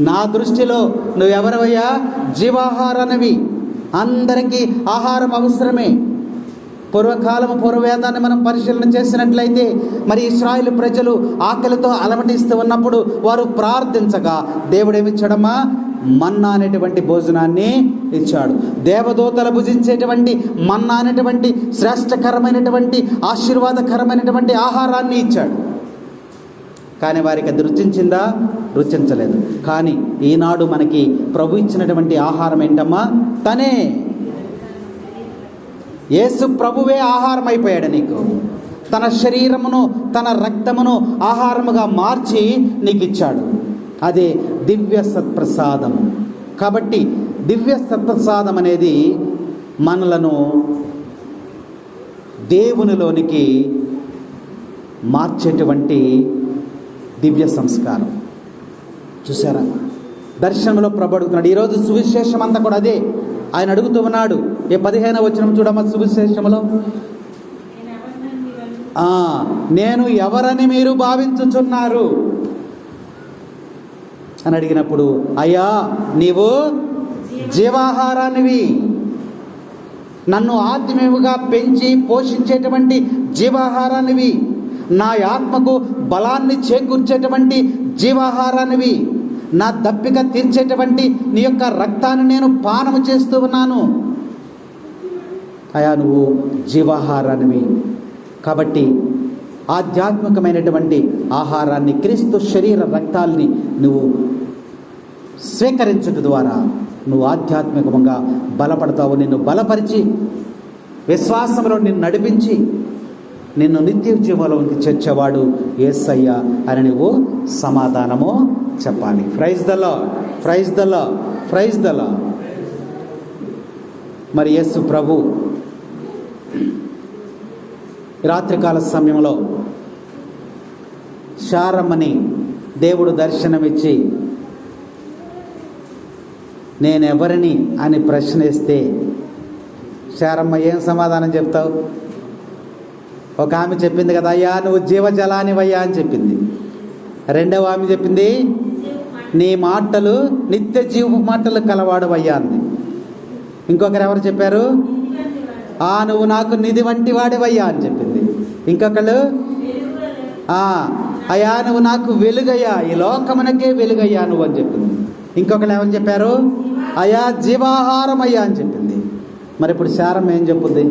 నా దృష్టిలో నువ్వెవరవయ్యా? జీవాహారానివి. అందరికీ ఆహారం అవసరమే. పూర్వవేదాన్ని మనం పరిశీలన చేసినట్లయితే మరి ఇశ్రాయేలు ప్రజలు ఆకలితో అలమటిస్తూ ఉన్నప్పుడు వారు ప్రార్థించగా దేవుడు ఏమిచ్చాడమ్మా? మన్నా అనేటువంటి భోజనాన్ని ఇచ్చాడు. దేవదూతలు భుజించేటువంటి మన్నా అనేటువంటి శ్రేష్టకరమైనటువంటి ఆశీర్వాదకరమైనటువంటి ఆహారాన్ని ఇచ్చాడు. కానీ వారికి అది రుచించిందా? రుచించలేదు. కానీ ఈనాడు మనకి ప్రభు ఇచ్చినటువంటి ఆహారం ఏంటమ్మా? తనే. యేసు ప్రభువే ఆహారం అయిపోయాడు నీకు. తన శరీరమును తన రక్తమును ఆహారముగా మార్చి నీకు ఇచ్చాడు. అదే దివ్య సత్ప్రసాదం. కాబట్టి దివ్య సత్ప్రసాదం అనేది మనలను దేవునిలోనికి మార్చేటువంటి దివ్య సంస్కారం. చూసారా? దర్శనంలో ప్రభు అడుగుతున్నాడు. ఈరోజు సువిశేషం అంతా కూడా అదే ఆయన అడుగుతూ ఉన్నాడు. 15వ వచనం చూడమ్మా. సువిశేషంలో నేను ఎవరని మీరు భావించుచున్నారు అని అడిగినప్పుడు, అయ్యా నీవు జీవాహారానివి, నన్ను ఆత్మీయుగా పెంచి పోషించేటువంటి జీవాహారానివి, నా ఆత్మకు బలాన్ని చేకూర్చేటువంటి జీవాహారానివి, నా దప్పిక తీర్చేటువంటి నీ యొక్క రక్తాన్ని నేను పానము చేస్తూ ఉన్నాను. అయా నువ్వు జీవాహారానివి. కాబట్టి ఆధ్యాత్మికమైనటువంటి ఆహారాన్ని, క్రీస్తు శరీర రక్తాల్ని నువ్వు స్వీకరించడం ద్వారా నువ్వు ఆధ్యాత్మికంగా బలపడతావు. నిన్ను బలపరిచి విశ్వాసంలో నిన్ను నడిపించి నిన్ను నిత్య జీవంలోకి చేర్చేవాడు యేసయ్య అని నువ్వు సమాధానము చెప్పాలి. Praise the Lord, praise the Lord, praise the Lord. మరి యేసు ప్రభు రాత్రికాల సమయంలో శారమ్మని దేవుడు దర్శనమిచ్చి నేనెవరిని అని ప్రశ్నిస్తే శారమ్మ ఏం సమాధానం చెప్తావు? ఒక ఆమె చెప్పింది కదా, అయ్యా నువ్వు జీవజలానివయ్యా అని చెప్పింది. రెండవ ఆమె చెప్పింది నీ మాటలు నిత్య జీవ మాటలు కలవాడవయ్యా అంది. ఇంకొకరు ఎవరు చెప్పారు? నువ్వు నాకు నిధి వంటి వాడివయ్యా అని చెప్పింది. ఇంకొకళ్ళు అయ్యా నువ్వు నాకు వెలుగయ్యా, ఈ లోకమునకే వెలుగయ్యా నువ్వు అని చెప్పింది. ఇంకొకళ్ళు ఏమని చెప్పారు? అయ్యా జీవాహారం అయ్యా అని చెప్పింది. మరి ఇప్పుడు శారమ్మ ఏం చెప్పుద్ది?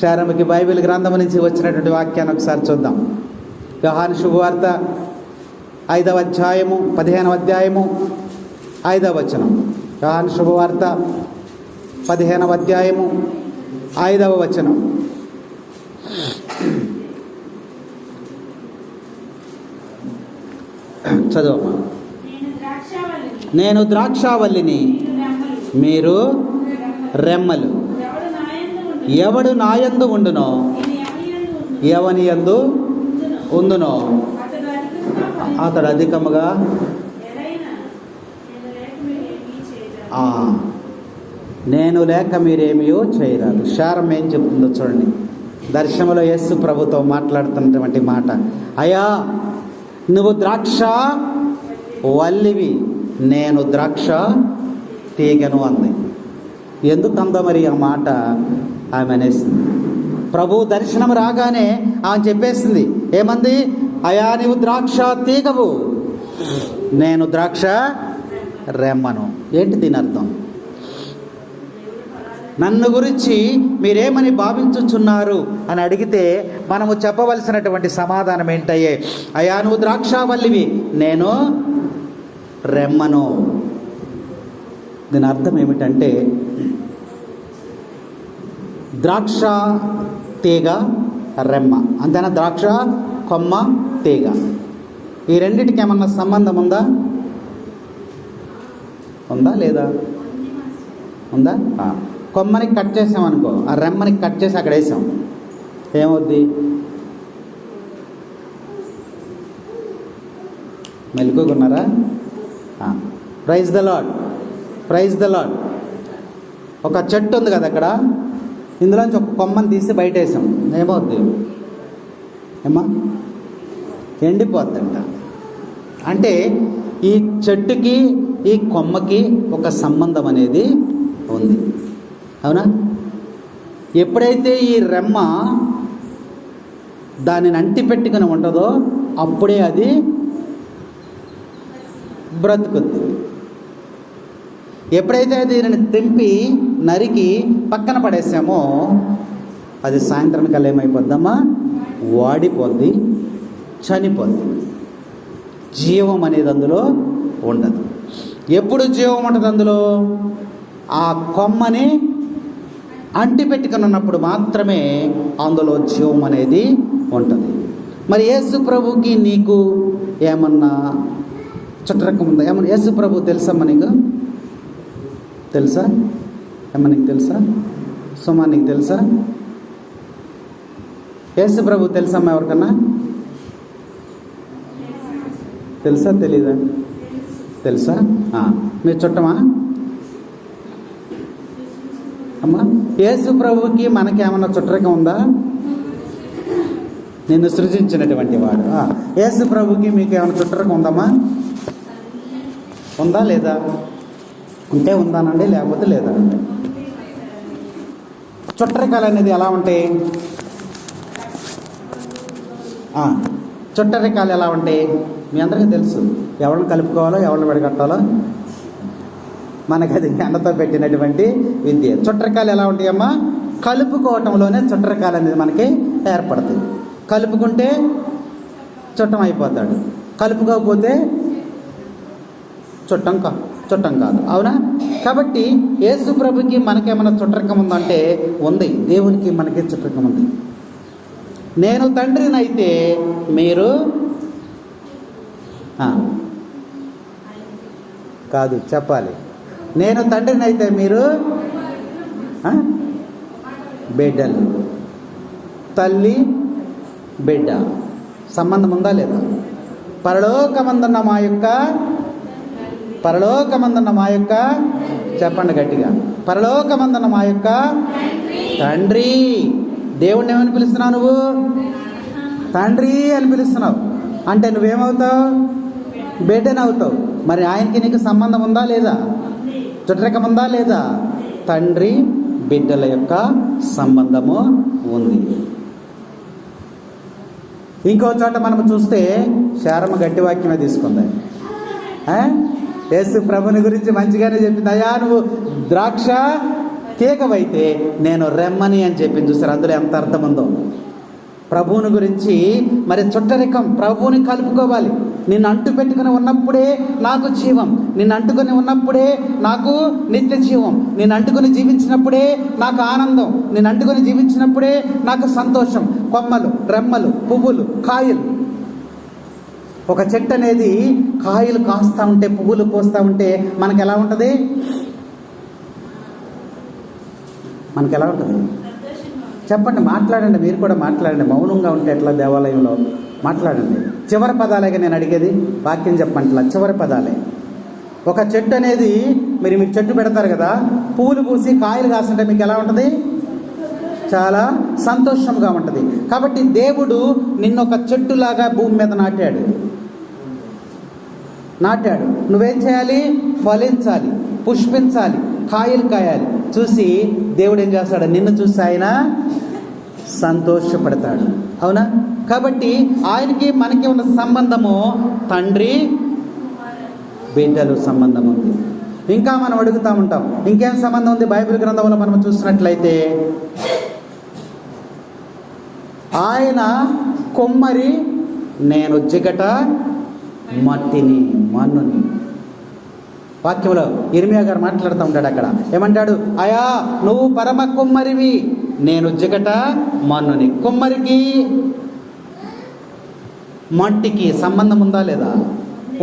శారమ్మకి బైబిల్ గ్రంథం నుంచి వచ్చినటువంటి వాక్యాన్ని ఒకసారి చూద్దాం. యోహాను శుభవార్త 5వ అధ్యాయము 15వ అధ్యాయము 5వ వచనం. యోహాను శుభవార్త 15వ అధ్యాయము 5వ వచనం. చదువు. నేను ద్రాక్షావల్లిని, మీరు రెమ్మలు. ఎవడు నాయందు ఉండునో, ఎవని యందు ఉండునో అతడు అధికముగా. నేను లేక మీరేమీయో చేయరాదు. శారం ఏం చెప్తుందో చూడండి. దర్శనంలో యేసు ప్రభుతో మాట్లాడుతున్నటువంటి మాట, అయ్యా నువ్వు ద్రాక్ష వల్లివి, నేను ద్రాక్ష తీగను అంది. ఎందుకు అందో మరి ఆ మాట ఆమె అనేసింది. ప్రభు దర్శనం రాగానే ఆమె చెప్పేసింది, ఏమంది? అయా నీవు ద్రాక్ష తీగవు, నేను ద్రాక్ష రెమ్మను. ఏంటి దీని అర్థం? నన్ను గురించి మీరేమని భావించుచున్నారు అని అడిగితే మనము చెప్పవలసినటువంటి సమాధానం ఏంటయ్యే, అయా నువ్వు ద్రాక్షావల్లివి, నేను రెమ్మను. దీని అర్థం ఏమిటంటే ద్రాక్ష తీగ రెమ్మ అంతేనా? ద్రాక్ష కొమ్మ తీగ, ఈ రెండిటికి ఏమన్నా సంబంధం ఉందా? ఉందా లేదా? ఉందా? కొమ్మని కట్ చేసామనుకో, ఆ రెమ్మని కట్ చేసి అక్కడ వేసాం, ఏమవుద్ది? మెలుకున్నారా? Praise the Lord, praise the Lord. ఒక చెట్టు ఉంది కదా అక్కడ, ఇందులోంచి ఒక కొమ్మని తీసి బయట వేసాం, ఏమవుద్ది? ఏమా ఎండిపోద్దంట. అంటే ఈ చెట్టుకి ఈ కొమ్మకి ఒక సంబంధం అనేది ఉంది, అవునా? ఎప్పుడైతే ఈ రెమ్మ దానిని అంటి పెట్టుకుని ఉంటుందో అప్పుడే అది బ్రతుకుద్ది. ఎప్పుడైతే దీనిని తెంపి నరికి పక్కన పడేసామో అది సాయంత్రం కల్లా ఏమైపోద్దమ్మా? వాడిపోద్ది, చనిపోద్ది. జీవం అనేది అందులో ఉండదు. ఎప్పుడు జీవం ఉంటుంది అందులో? ఆ కొమ్మని అంటి పెట్టుకుని ఉన్నప్పుడు మాత్రమే అందులో జీవం అనేది ఉంటుంది. మరి యేసు ప్రభుకి నీకు ఏమన్నా చుట్టరకం ఉందా? ఏమన్నా యేసు ప్రభు తెలుసమ్మా నీకు? తెలుసా? ఏమన్నా నీకు తెలుసా? సుమా నీకు తెలుసా? యేసు ప్రభు తెలుసమ్మా ఎవరికన్నా? తెలుసా తెలీదా? తెలుసా? మీరు చుట్టమా అమ్మా? యేసు ప్రభుకి మనకి ఏమన్నా చుట్టరకం ఉందా? నిన్ను సృజించినటువంటి వాడు యేసు ప్రభుకి మీకు ఏమైనా చుట్టరకం ఉందమ్మా? ఉందా లేదా? ఉంటే ఉందానండి, లేకపోతే లేదానండి. చుట్టరికాలు అనేది ఎలా ఉంటాయి? చుట్టరికాలు ఎలా ఉంటాయి మీ అందరికీ తెలుసు. ఎవరిని కలుపుకోవాలో ఎవరిని విడగట్టాలో మనకి అది ఎండతో పెట్టినటువంటి విద్య. చుట్టరికాలు ఎలా ఉంటాయమ్మా? కలుపుకోవటంలోనే చుట్టరికాలు అనేది మనకి ఏర్పడుతుంది. కలుపుకుంటే చుట్టం అయిపోతాడు, కలుపుకోకపోతే చుట్టం కాదు, అవునా? కాబట్టి యేసు ప్రభుకి మనకేమైనా చుట్టరికం ఉందంటే ఉంది. దేవునికి మనకి చుట్టరికం ఉంది. నేను తండ్రినైతే మీరు కాదు చెప్పాలి. నేను తండ్రినైతే మీరు బిడ్డలు. తల్లి బిడ్డ సంబంధం ఉందా లేదా? పరలోకమందున్న మా యొక్క చెప్పండి గట్టిగా, పరలోకమందున్న మా యొక్క తండ్రి. దేవుణ్ణి ఏమని పిలుస్తున్నావు? నువ్వు తండ్రి అని పిలుస్తున్నావు అంటే నువ్వేమవుతావు? బిడ్డనవుతావు. మరి ఆయనకి నీకు సంబంధం ఉందా లేదా? చుట్టరికం ఉందా లేదా? తండ్రి బిడ్డల యొక్క సంబంధము ఉంది. ఇంకో చోట మనం చూస్తే శారమ్మ గట్టి వాక్యమే తీసుకుంది. యేసు ప్రభుని గురించి మంచిగానే చెప్పింది. అయ్యా నువ్వు ద్రాక్ష తీగవైతే నేను రెమ్మని అని చెప్పింది. చూసారు అందులో ఎంత అర్థం ఉందో. ప్రభువుని గురించి మరి చుట్టరికం, ప్రభువుని కలుపుకోవాలి. నిన్ను అంటు పెట్టుకుని ఉన్నప్పుడే నాకు జీవం, నిన్ను అంటుకొని ఉన్నప్పుడే నాకు నిత్య జీవం, నిన్ను అంటుకొని జీవించినప్పుడే నాకు ఆనందం, నిన్ను అంటుకొని జీవించినప్పుడే నాకు సంతోషం. కొమ్మలు, రెమ్మలు, పువ్వులు, కాయలు. ఒక చెట్టు అనేది కాయలు కాస్తూ ఉంటే, పువ్వులు పోస్తూ ఉంటే మనకు ఎలా ఉంటుంది? మనకు ఎలా ఉంటుంది? చెప్పండి, మాట్లాడండి. మీరు కూడా మాట్లాడండి. మౌనంగా ఉంటే ఎట్లా? దేవాలయంలో మాట్లాడండి. చివరి పదాలేగా నేను అడిగేది. వాక్యం చెప్పంట్లా, చివరి పదాలే. ఒక చెట్టు అనేది మీరు చెట్టు పెడతారు కదా, పువ్వులు పూసి కాయలు కాస్తుంటే మీకు ఎలా ఉంటుంది? చాలా సంతోషంగా ఉంటుంది. కాబట్టి దేవుడు నిన్ను ఒక చెట్టులాగా భూమి మీద నాటాడు. నువ్వేం చేయాలి? ఫలించాలి, పుష్పించాలి, కాయలు కాయాలి. చూసి దేవుడు ఏం చేస్తాడు? నిన్ను చూసి ఆయన సంతోషపడతాడు. అవునా? కాబట్టి ఆయనకి మనకి ఉన్న సంబంధము తండ్రి బిడ్డలు సంబంధం ఉంది. ఇంకా మనం అడుగుతూ ఉంటాం, ఇంకేం సంబంధం ఉంది? బైబిల్ గ్రంథంలో మనం చూసినట్లయితే ఆయన కొమ్మరి, నేను జిగట మన్నుని. వాక్యంలో ఇర్మియా గారు మాట్లాడుతూ ఉంటాడు. అక్కడ ఏమంటాడు? అయా నువ్వు పరమ కొమ్మరివి, నేను జిగట మన్నుని. కొమ్మరికి మట్టికి సంబంధం ఉందా లేదా?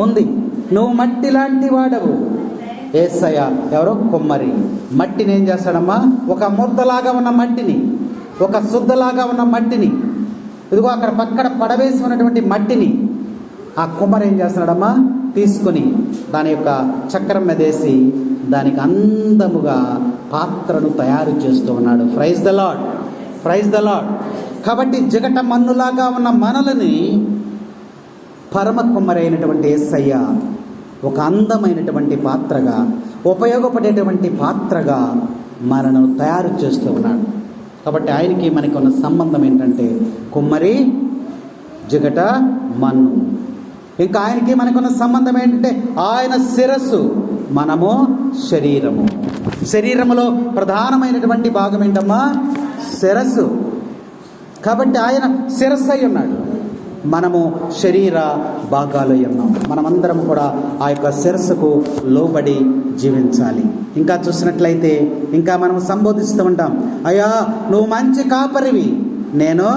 ఉంది. నువ్వు మట్టి లాంటి వాడవు. యేసయ్య ఎవరో కొమ్మరి. మట్టిని ఏం చేస్తాడమ్మా? ఒక ముద్దలాగా ఉన్న మట్టిని, ఒక శుద్ధలాగా ఉన్న మట్టిని, ఇదిగో అక్కడ పక్కన పడవేసి ఉన్నటువంటి మట్టిని ఆ కొమ్మరి ఏం చేస్తున్నాడమ్మా? తీసుకుని దాని యొక్క చక్రం మీద వేసి దానికి అందముగా పాత్రను తయారు చేస్తూ ఉన్నాడు. Praise the Lord, praise the Lord. కాబట్టి జిగట మన్నులాగా ఉన్న మనలని పరమ కుమ్మరి అయినటువంటి యేసయ్య ఒక అందమైనటువంటి పాత్రగా, ఉపయోగపడేటువంటి పాత్రగా మనను తయారు చేస్తూ ఉన్నాడు. కాబట్టి ఆయనకి మనకి ఉన్న సంబంధం ఏంటంటే కుమ్మరి, జిగట మన్ను. ఇంకా ఆయనకి మనకున్న సంబంధం ఏంటంటే ఆయన శిరస్సు, మనము శరీరము. శరీరములో ప్రధానమైనటువంటి భాగం ఏంటమ్మా? శిరస్సు. కాబట్టి ఆయన శిరస్సు అయి ఉన్నాడు, మనము శరీర భాగాలు ఉన్నాం. మనమందరం కూడా ఆ యొక్క శిరస్సుకు లోబడి జీవించాలి. ఇంకా చూసినట్లయితే ఇంకా మనం సంబోధిస్తూ ఉంటాం, అయ్యా నువ్వు మంచి కాపరివి, నేను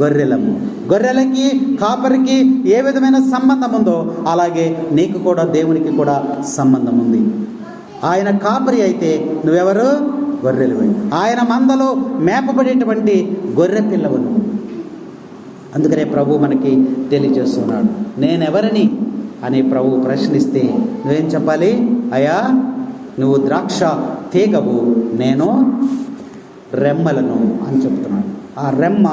గొర్రెలము. గొర్రెలకి కాపరికి ఏ విధమైన సంబంధం ఉందో అలాగే నీకు కూడా దేవునికి కూడా సంబంధం ఉంది. ఆయన కాపరి అయితే నువ్వెవరు? గొర్రెలు. ఆయన మందలో మేపబడేటువంటి గొర్రె పిల్లవును. అందుకనే ప్రభు మనకి తెలియజేస్తున్నాడు, నేనెవరిని అని ప్రభు ప్రశ్నిస్తే నువ్వేం చెప్పాలి? అయ్యా నువ్వు ద్రాక్ష తీగవు, నేను రెమ్మలను అని చెప్తున్నాడు. ఆ రెమ్మ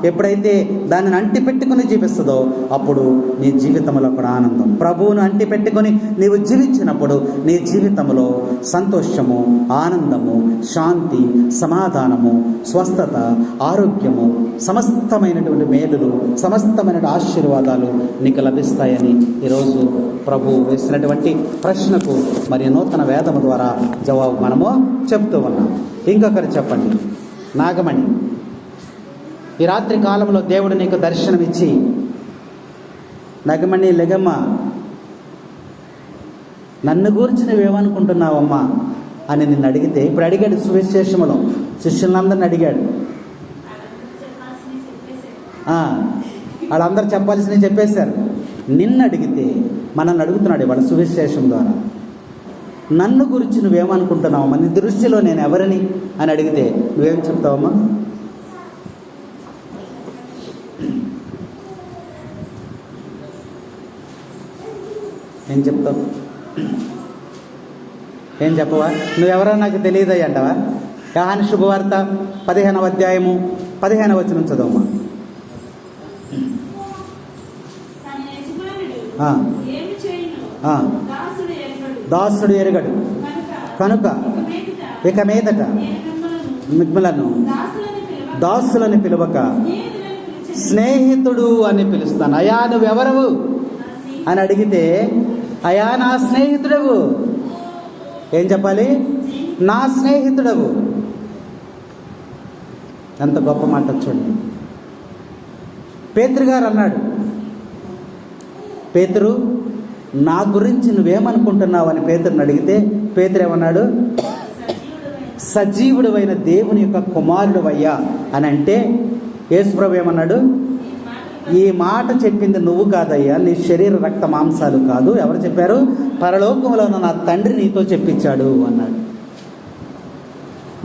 ఎప్పుడైతే దానిని అంటి పెట్టుకుని జీవిస్తుందో అప్పుడు నీ జీవితంలో కూడా ఆనందం. ప్రభువును అంటి పెట్టుకొని నీవు జీవించినప్పుడు నీ జీవితంలో సంతోషము, ఆనందము, శాంతి, సమాధానము, స్వస్థత, ఆరోగ్యము, సమస్తమైనటువంటి మేలులు, సమస్తమైన ఆశీర్వాదాలు నీకు లభిస్తాయని ఈరోజు ప్రభు వేసినటువంటి ప్రశ్నకు మరి నూతన వేదము ద్వారా జవాబు మనము చెప్తూ ఉన్నాం. ఇంకొకరు చెప్పండి. నాగమణి, ఈ రాత్రి కాలంలో దేవుడు నీకు దర్శనమిచ్చి, నగమణి లెగమ్మ నన్ను గురించి నువ్వేమనుకుంటున్నావమ్మా అని నిన్ను అడిగితే, ఇప్పుడు అడిగాడు సువిశేషములో శిష్యులందరిని అడిగాడు. వాళ్ళందరూ చెప్పాల్సినవి చెప్పేశారు. నిన్ను అడిగితే మనల్ని అడుగుతున్నాడు వాళ్ళ సువిశేషం ద్వారా, నన్ను గురించి నువ్వేమనుకుంటున్నావమ్మా, నీ దృష్టిలో నేను ఎవరిని అని అడిగితే నువ్వేం చెప్తావమ్మా? ఏం చెప్తావు? ఏం చెప్పవా? నువ్వెవరో నాకు తెలియదయ్య అంటావా? యోహాను శుభవార్త 15వ అధ్యాయము 15వ వచనం చదవమ్మా. దాసుడు ఎరగడు కనుక ఇక మీదట మిమ్మలను దాసులని పిలువక స్నేహితుడు అని పిలుస్తాను. అయా నువ్వెవరవు అని అడిగితే, అయా నా స్నేహితుడవు. ఏం చెప్పాలి? నా స్నేహితుడవు. ఎంత గొప్ప మాట చూడండి. పేతురు గారు అన్నాడు, పేతురు నా గురించి నువ్వేమనుకుంటున్నావు అని పేతురుని అడిగితే పేతురు ఏమన్నాడు? సజీవుడు అయిన దేవుని యొక్క కుమారుడు అయ్యా అని అంటే యేసుప్రభు ఏమన్నాడు? ఈ మాట చెప్పింది నువ్వు కాదయ్యా, నీ శరీర రక్త మాంసాలు కాదు. ఎవరు చెప్పారు? పరలోకంలో నా తండ్రి నీతో చెప్పించాడు అన్నాడు.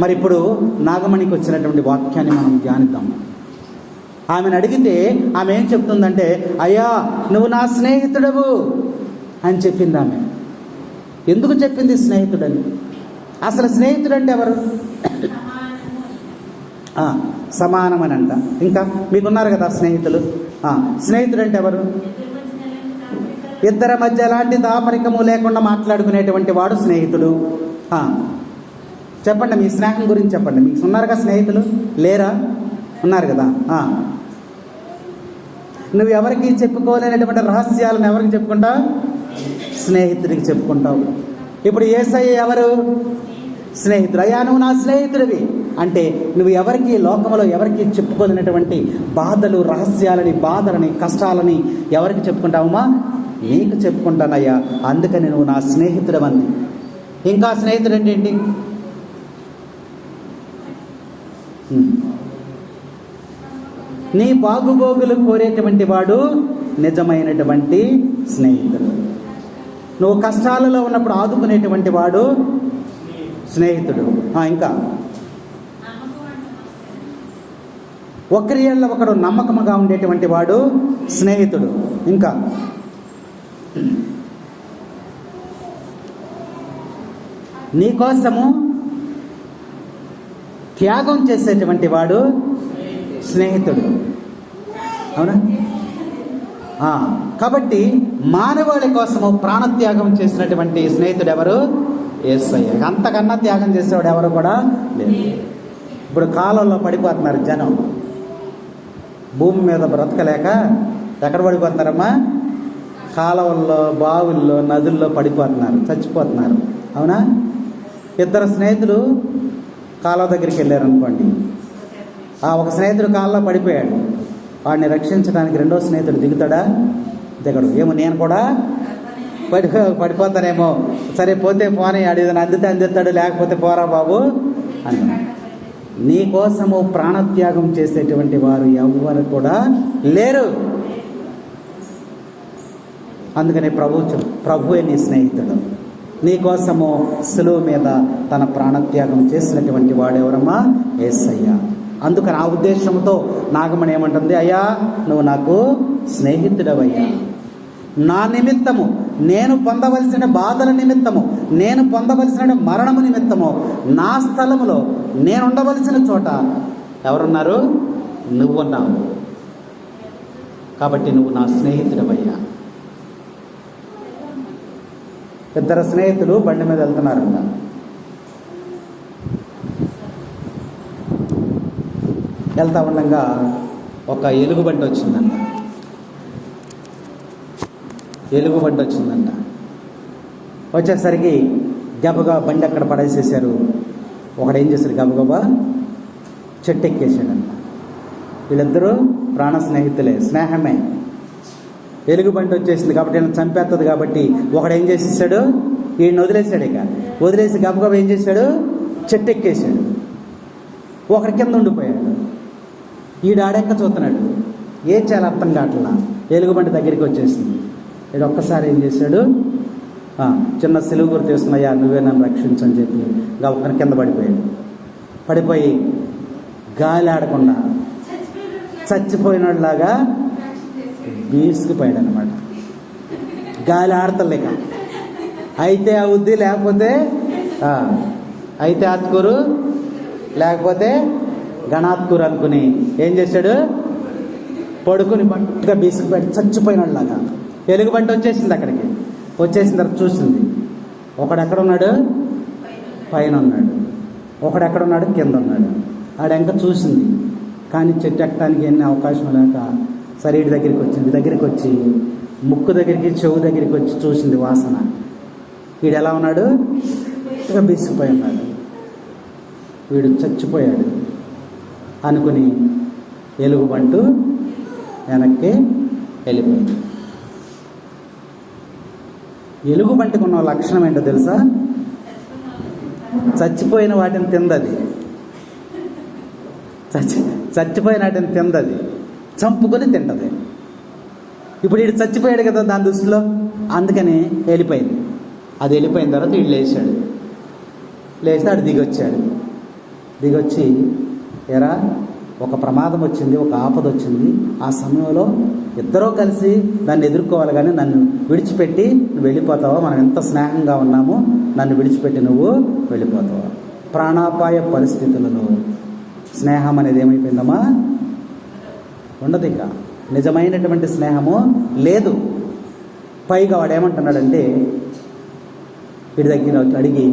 మరి ఇప్పుడు నాగమణికి వచ్చినటువంటి వాక్యాన్ని మనం ధ్యానిద్దాం. ఆమెను అడిగితే ఆమె ఏం చెప్తుందంటే, అయ్యా నువ్వు నా స్నేహితుడవు అని చెప్పింది. ఆమె ఎందుకు చెప్పింది స్నేహితుడని? అసలు స్నేహితుడు అంటే ఎవరు? సమానమని అంట. ఇంకా మీకున్నారు కదా స్నేహితులు. స్నేహితుడు అంటే ఎవరు? ఇద్దరి మధ్య ఎలాంటి దాపరికము లేకుండా మాట్లాడుకునేటువంటి వాడు స్నేహితుడు. చెప్పండి, మీ స్నేహం గురించి చెప్పండి. మీకు ఉన్నారుగా స్నేహితులు? లేరా? ఉన్నారు కదా. నువ్వు ఎవరికి చెప్పుకోలేనటువంటి రహస్యాలను ఎవరికి చెప్పుకుంటావు? స్నేహితుడికి చెప్పుకుంటావు. ఇప్పుడు యేసయ్య ఎవరు? స్నేహితుడు. అయ్యా నువ్వు నా స్నేహితుడివి అంటే నువ్వు ఎవరికి, లోకంలో ఎవరికి చెప్పుకోలేనటువంటి బాధలు, రహస్యాలని, బాధలని, కష్టాలని ఎవరికి చెప్పుకుంటావమ్మా? నీకు చెప్పుకుంటానయ్యా, అందుకని నువ్వు నా స్నేహితుడు అంది. ఇంకా స్నేహితుడు అంటే ఏంటి? నీ బాగుబోగులు కోరేటువంటి వాడు నిజమైనటువంటి స్నేహితుడు. నువ్వు కష్టాలలో ఉన్నప్పుడు ఆదుకునేటువంటి వాడు స్నేహితుడు. ఇంకా ఒకరి ఏళ్ళ ఒకడు నమ్మకముగా ఉండేటువంటి వాడు స్నేహితుడు. ఇంకా నీకోసము త్యాగం చేసేటువంటి వాడు స్నేహితుడు. అవునా? కాబట్టి మానవాళి కోసము ప్రాణత్యాగం చేసినటువంటి స్నేహితుడు ఎవరు? యేసయ్య. అంతకన్నా త్యాగం చేసేవాడు ఎవరు కూడా లేదు. ఇప్పుడు కాలంలో పడిపోతున్నారు జనం, భూమి మీద బ్రతకలేక ఎక్కడ పడిపోతున్నారమ్మా? కాలువల్లో, బావుల్లో, నదుల్లో పడిపోతున్నారు, చచ్చిపోతున్నారు. అవునా? ఇద్దరు స్నేహితులు కాలువ దగ్గరికి వెళ్ళారు అనుకోండి. ఒక స్నేహితుడు కాలువలో పడిపోయాడు. వాడిని రక్షించడానికి రెండో స్నేహితుడు దిగుతాడా? దిగడు. ఏమో నేను కూడా పడిపోతానేమో, సరే పోతే పోనీ, అడిగిన అందితే అందిస్తాడు, లేకపోతే పోరా బాబు అన్న. నీ కోసము ప్రాణత్యాగం చేసేటువంటి వారు ఎవరు కూడా లేరు. అందుకని ప్రభువే నీ స్నేహితుడు. నీ కోసము సులువు మీద తన ప్రాణత్యాగం చేసినటువంటి వాడెవరమ్మా? యేసయ్య. అందుకని ఆ ఉద్దేశంతో నాగమణి ఏమంటుంది? అయ్యా నువ్వు నాకు స్నేహితుడవయ్యా, నా నిమిత్తము, నేను పొందవలసిన బాధల నిమిత్తము, నేను పొందవలసిన మరణము నిమిత్తము, నా స్థలములో నేను ఉండవలసిన చోట ఎవరున్నారు? నువ్వున్నావు. కాబట్టి నువ్వు నా స్నేహితుడవయ్యా. ఇద్దరు స్నేహితులు బండి మీద వెళ్తున్నారంట. వెళ్తా ఉండగా ఒక ఎలుగుబంటి వచ్చిందంట. వచ్చేసరికి గబగా బండి అక్కడ పడేసేసారు. ఒకడు ఏం చేశారు? గబగబా చెట్టు ఎక్కేసాడంట. వీళ్ళిద్దరూ ప్రాణ స్నేహితులే, స్నేహమే. ఎలుగుబంటి వచ్చేసింది కాబట్టి చంపేస్తుంది కాబట్టి ఒకడు ఏం చేసేసాడు? ఈయన వదిలేశాడు. ఇక వదిలేసి గబగబ ఏం చేశాడు, చెట్టు ఎక్కేశాడు. ఒకరి కింద ఉండిపోయాడు. ఈడు ఆడెక్క చూస్తున్నాడు, ఏం చేయాలి అర్థం కావట్లా. ఎలుగుబంటి దగ్గరికి వచ్చేసింది. ఈడు ఒక్కసారి ఏం చేశాడు, చిన్న సిలువు గుర్తు తీసుకున్నాయా, నువ్వే నన్ను రక్షించని చెప్పి గబక్కన కింద పడిపోయాడు. పడిపోయి గాలి ఆడకుండా చచ్చిపోయినలాగా బీసుకుపోయాడు అనమాట. గాలి ఆడతలేక అయితే అవుద్ది, లేకపోతే అయితే ఆత్కూరు, లేకపోతే గణాత్కూరు అనుకుని ఏం చేశాడు, పడుకుని బట్టుగా బీసుకుపోయాడు చచ్చిపోయినలాగా. ఎలుగుబంటి వచ్చేసింది. అక్కడికి వచ్చేసిన తర్వాత చూసింది, ఒకడు ఎక్కడ ఉన్నాడు, పైన ఉన్నాడు, ఒకడు ఎక్కడ ఉన్నాడు, కింద ఉన్నాడు. ఆడెంక చూసింది కానీ చెట్టు ఎక్కడానికి ఎన్ని అవకాశం లేక సరే వీడి దగ్గరికి వచ్చింది. దగ్గరికి వచ్చి ముక్కు దగ్గరికి, చెవు దగ్గరికి వచ్చి చూసింది వాసన. వీడు ఎలా ఉన్నాడు, ఇక బీసిపోయి ఉన్నాడు. వీడు చచ్చిపోయాడు అనుకుని ఎలుగుబంటు వెనక్కి వెళ్ళిపోయింది. ఎలుగుబంటికి ఉన్న లక్షణం ఏంటో తెలుసా, చచ్చిపోయిన వాటిని తిందది. చచ్చిపోయిన వాటిని తిందది, చంపుకొని తింటది. ఇప్పుడు వీడు చచ్చిపోయాడు కదా దాని దృష్టిలో, అందుకని వెళ్ళిపోయింది. అది వెళ్ళిపోయిన తర్వాత వీడు లేచాడు. లేస్తే ఆడు దిగొచ్చాడు. దిగొచ్చి ఎరా ఒక ప్రమాదం వచ్చింది, ఒక ఆపద వచ్చింది, ఆ సమయంలో ఇద్దరూ కలిసి దాన్ని ఎదుర్కోవాలి, కానీ నన్ను విడిచిపెట్టి నువ్వు వెళ్ళిపోతావా, మనం ఎంత స్నేహంగా ఉన్నామో, నన్ను విడిచిపెట్టి నువ్వు వెళ్ళిపోతావా. ప్రాణాపాయ పరిస్థితులలో స్నేహం అనేది ఏమైపోయిందమ్మా, ఉండదు. ఇక నిజమైనటువంటి స్నేహము లేదు. పైగా వాడు ఏమంటున్నాడంటే, వీడి దగ్గర అడిగి,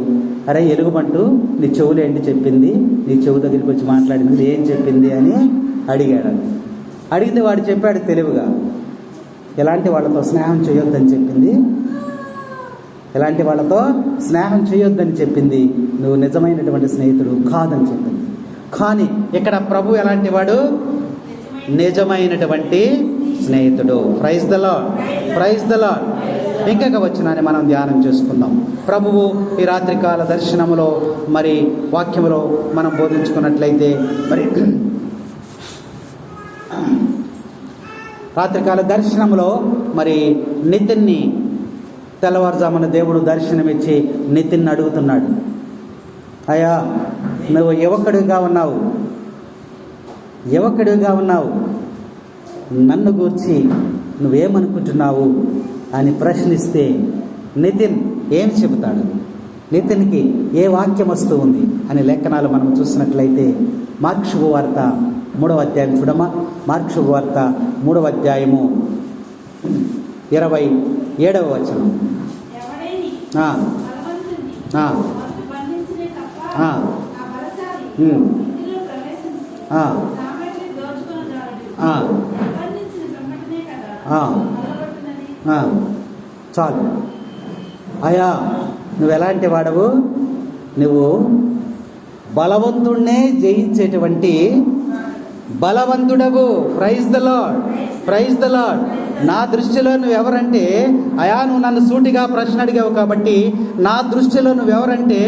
అరే ఎలుగుబంటు నీ చెవులు ఏంటి చెప్పింది, నీ చెవు దగ్గరికి వచ్చి మాట్లాడింది ఏం చెప్పింది అని అడిగాడు. అడిగితే వాడు చెప్పాడు తెలివిగా, ఎలాంటి వాళ్ళతో స్నేహం చేయొద్దని చెప్పింది, ఎలాంటి వాళ్ళతో స్నేహం చేయొద్దని చెప్పింది, నువ్వు నిజమైనటువంటి స్నేహితుడు కాదని చెప్పింది. కానీ ఇక్కడ ప్రభు ఎలాంటి వాడు, నిజమైనటువంటి స్నేహితుడు. Praise the Lord, praise the Lord. ఇంకొక వచనాన్ని మనం ధ్యానం చేసుకుందాం. ప్రభువు ఈ రాత్రికాల దర్శనములో మరి వాక్యములో మనం బోధించుకున్నట్లయితే, మరి రాత్రికాల దర్శనంలో మరి నితిన్ని తెల్లవారుజామున దేవుడు దర్శనమిచ్చి నితిన్ అడుగుతున్నాడు, అయ్యా నువ్వు యువకుడిగా ఉన్నావు, యువకుడిగా ఉన్నావు, నన్ను గూర్చి నువ్వేమనుకుంటున్నావు అని ప్రశ్నిస్తే నితిన్ ఏం చెబుతాడు, నితిన్కి ఏ వాక్యం వస్తూ ఉంది అనే లేఖనాలు మనం చూసినట్లయితే మార్కు శుభవార్త 3వ అధ్యాయం చూడమా. మార్కు శుభవార్త 3వ అధ్యాయము 27వ వచనం. చాలు. అయ్యా నువ్వు ఎలాంటి వాడవు, నువ్వు బలవంతుడినే జయించేటువంటి బలవంతుడవు. Praise the Lord, praise the Lord. నా దృష్టిలో నువ్వెవరంటే, అయా నువ్వు నన్ను సూటిగా ప్రశ్న అడిగావు కాబట్టి నా దృష్టిలో నువ్వెవరంటే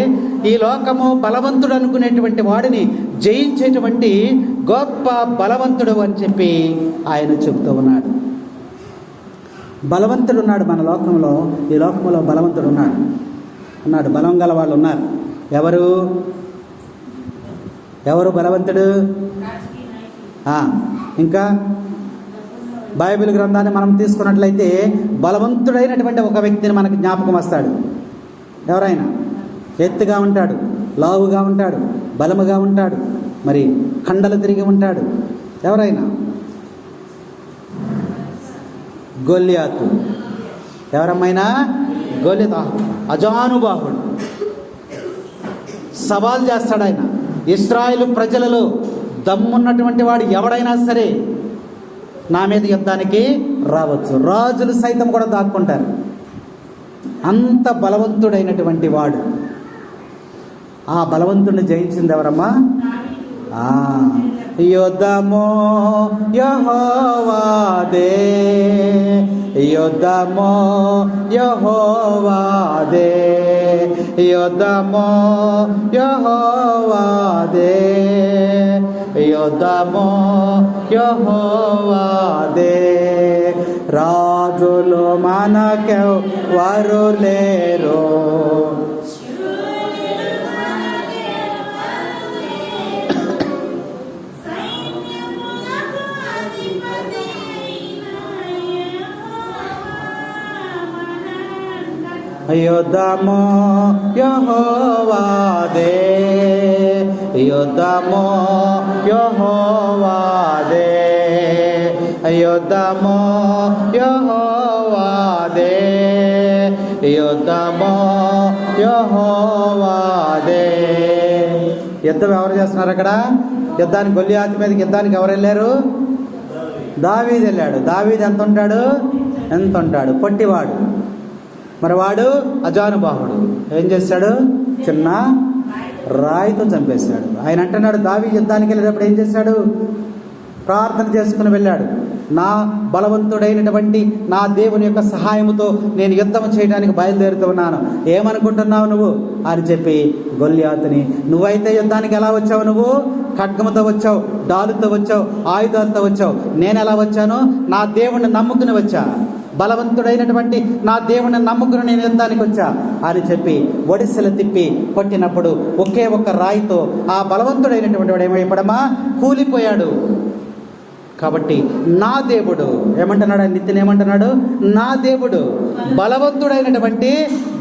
ఈ లోకము బలవంతుడు అనుకునేటువంటి వాడిని జయించేటువంటి గొప్ప బలవంతుడు అని చెప్పి ఆయన చెబుతూ ఉన్నాడు. బలవంతుడు ఉన్నాడు మన లోకంలో, ఈ లోకంలో బలవంతుడు ఉన్నాడు. బలం గల వాళ్ళు ఉన్నారు. ఎవరు ఎవరు బలవంతుడు? ఇంకా బైబిల్ గ్రంథాన్ని మనం తీసుకున్నట్లయితే బలవంతుడైనటువంటి ఒక వ్యక్తిని మనకు జ్ఞాపకం వస్తాడు. ఎవరైనా ఎత్తుగా ఉంటాడు, లావుగా ఉంటాడు, బలముగా ఉంటాడు, మరి కండలు తిరిగి ఉంటాడు. ఎవరైనా గొల్లియాతు. ఎవరమ్మైనా గొల్లియాతు అజానుబాహుడు, సవాల్ చేస్తాడు ఆయన. ఇశ్రాయేలు ప్రజలలో దమ్మున్నటువంటి వాడు ఎవడైనా సరే నా మీద యుద్ధానికి రావచ్చు. రాజులు సైతం కూడా దాక్కుంటారు. అంత బలవంతుడైనటువంటి వాడు. ఆ బలవంతుడిని జయించింది ఎవరమ్మా? యుద్ధము యెహోవాదే, యుద్ధము యెహోవాదే, యుద్ధము యెహోవాదే, యుద్ధము యెహోవాదే. రాజులు మనకెవ్వరు లేరు, యుద్ధము యెహోవాదే, యుద్ధము యెహోవాదే, యుద్ధము యెహోవాదే, యుద్ధము యెహోవాదే. యుద్ధం ఎవరు చేస్తున్నారు అక్కడ? యుద్ధానికి గొల్లియాతు మీదకి యుద్ధానికి ఎవరు వెళ్ళారు? దావీదు వెళ్ళాడు. దావీదు ఎంత ఉంటాడు? పొట్టివాడు. మరి వాడు అజానుబాహుడు. ఏం చేశాడు? చిన్న రాయితో చంపేశాడు. ఆయన అంటున్నాడు, దావీదు యుద్ధానికి వెళ్ళేటప్పుడు ఏం చేశాడు? ప్రార్థన చేసుకుని వెళ్ళాడు. నా బలవంతుడైనటువంటి నా దేవుని యొక్క సహాయంతో నేను యుద్ధం చేయడానికి బయలుదేరుతూ ఉన్నాను, ఏమనుకుంటున్నావు నువ్వు అని చెప్పి గొల్లియాతుని, నువ్వైతే యుద్ధానికి ఎలా వచ్చావు? నువ్వు ఖడ్గముతో వచ్చావు, డాలుతో వచ్చావు, ఆయుధాలతో వచ్చావు. నేను ఎలా వచ్చాను? నా దేవుణ్ణి నమ్ముకుని వచ్చా, బలవంతుడైనటువంటి నా దేవుని నమ్ముకుని నేను యుద్ధానికి వచ్చా అని చెప్పి ఒడిసెలు తిప్పి కొట్టినప్పుడు ఒకే ఒక్క రాయితో ఆ బలవంతుడైనటువంటి వాడు ఏమైపోయాడమ్మా? కూలిపోయాడు. కాబట్టి నా దేవుడు ఏమంటున్నాడు? నిత్యం ఏమంటున్నాడు? నా దేవుడు బలవంతుడైనటువంటి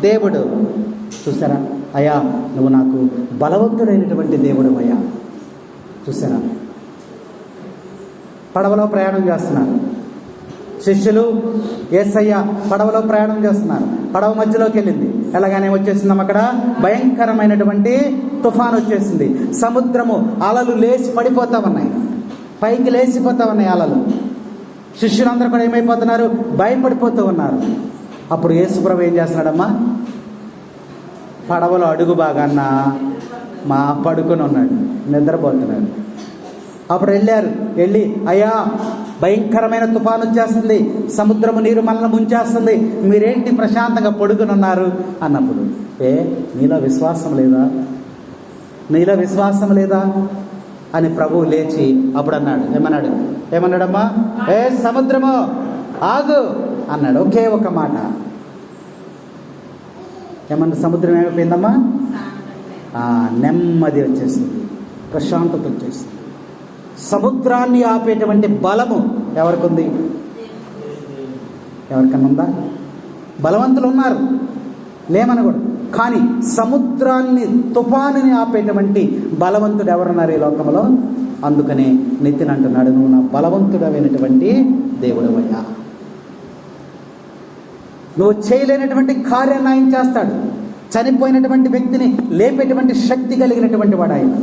దేవుడు. చూసారా అయ్యా, నువ్వు నాకు బలవంతుడైనటువంటి దేవుడు అయ్యా. చూసారా, పడవలో ప్రయాణం చేస్తున్నారు శిష్యులు. యేసయ్య పడవలో ప్రయాణం చేస్తున్నారు. పడవ మధ్యలోకి వెళ్ళింది. ఎలాగనే వచ్చేసిందాం, అక్కడ భయంకరమైనటువంటి తుఫాను వచ్చేసింది. సముద్రము అలలు లేచి పడిపోతా ఉన్నాయి, పైకి లేచిపోతా ఉన్నాయి అలలు. శిష్యులందరూ కూడా ఏమైపోతున్నారు? భయపడిపోతూ ఉన్నారు. అప్పుడు యేసుప్రభు ఏం చేస్తున్నాడమ్మా? పడవలో అడుగు భాగాన్న పడుకొని ఉన్నాడు, నిద్రపోతున్నాడు. అప్పుడు వెళ్ళి, అయ్యా భయంకరమైన తుఫాను వచ్చేస్తుంది, సముద్రము నీరు మనల్ని ముంచేస్తుంది, మీరేంటి ప్రశాంతంగా పడుకుని ఉన్నారు అన్నప్పుడు, నీలో విశ్వాసం లేదా? నీలో విశ్వాసం లేదా అని ప్రభువు లేచి అప్పుడు అన్నాడు. ఏమన్నాడమ్మా? సముద్రము ఆగు అన్నాడు. ఒకే ఒక మాట. ఏమన్నా? సముద్రం ఏమైపోయిందమ్మా? నెమ్మది వచ్చేసింది, ప్రశాంతత వచ్చేసింది. సముద్రాన్ని ఆపేటువంటి బలము ఎవరికి ఉంది? ఎవరికన్నా ఉందా? బలవంతులు ఉన్నారు, లేమనకూడదు. కానీ సముద్రాన్ని, తుఫానుని ఆపేటువంటి బలవంతుడు ఎవరున్నారు ఈ లోకంలో? అందుకనే నితిన్ అంటున్నాడు, నువ్వు నా బలవంతుడమైనటువంటి దేవుడవయ్యా. నువ్వు చేయలేనటువంటి కార్యాన్ని ఆయన చేస్తాడు. చనిపోయినటువంటి వ్యక్తిని లేపేటువంటి శక్తి కలిగినటువంటి వాడు ఆయన.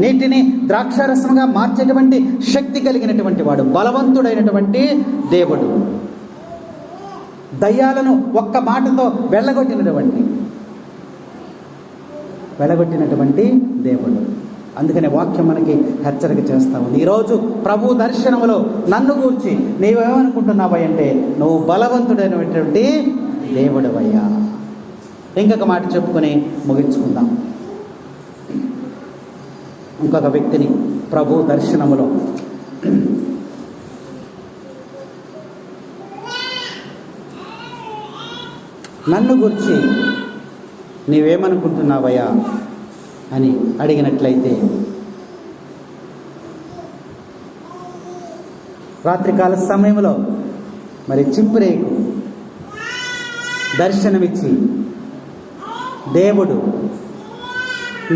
నీటిని ద్రాక్షారసంగా మార్చేటువంటి శక్తి కలిగినటువంటి వాడు, బలవంతుడైనటువంటి దేవుడు. దయ్యాలను ఒక్క మాటతో వెళ్ళగొట్టినటువంటి దేవుడు. అందుకనే వాక్యం మనకి హెచ్చరిక చేస్తా ఉంది. ఈరోజు ప్రభు దర్శనములో నన్ను గూర్చి నీవేమనుకుంటున్నావయ్యంటే, నువ్వు బలవంతుడైనటువంటి దేవుడవయ్యా. ఇంకొక మాట చెప్పుకొని ముగించుకుందాం. ఇంకొక వ్యక్తిని ప్రభు దర్శనములో నన్ను గురించి నీవేమనుకుంటున్నావయ్యా అని అడిగినట్లయితే, రాత్రికాల సమయంలో మరి చింపురేకు దర్శనమిచ్చి దేవుడు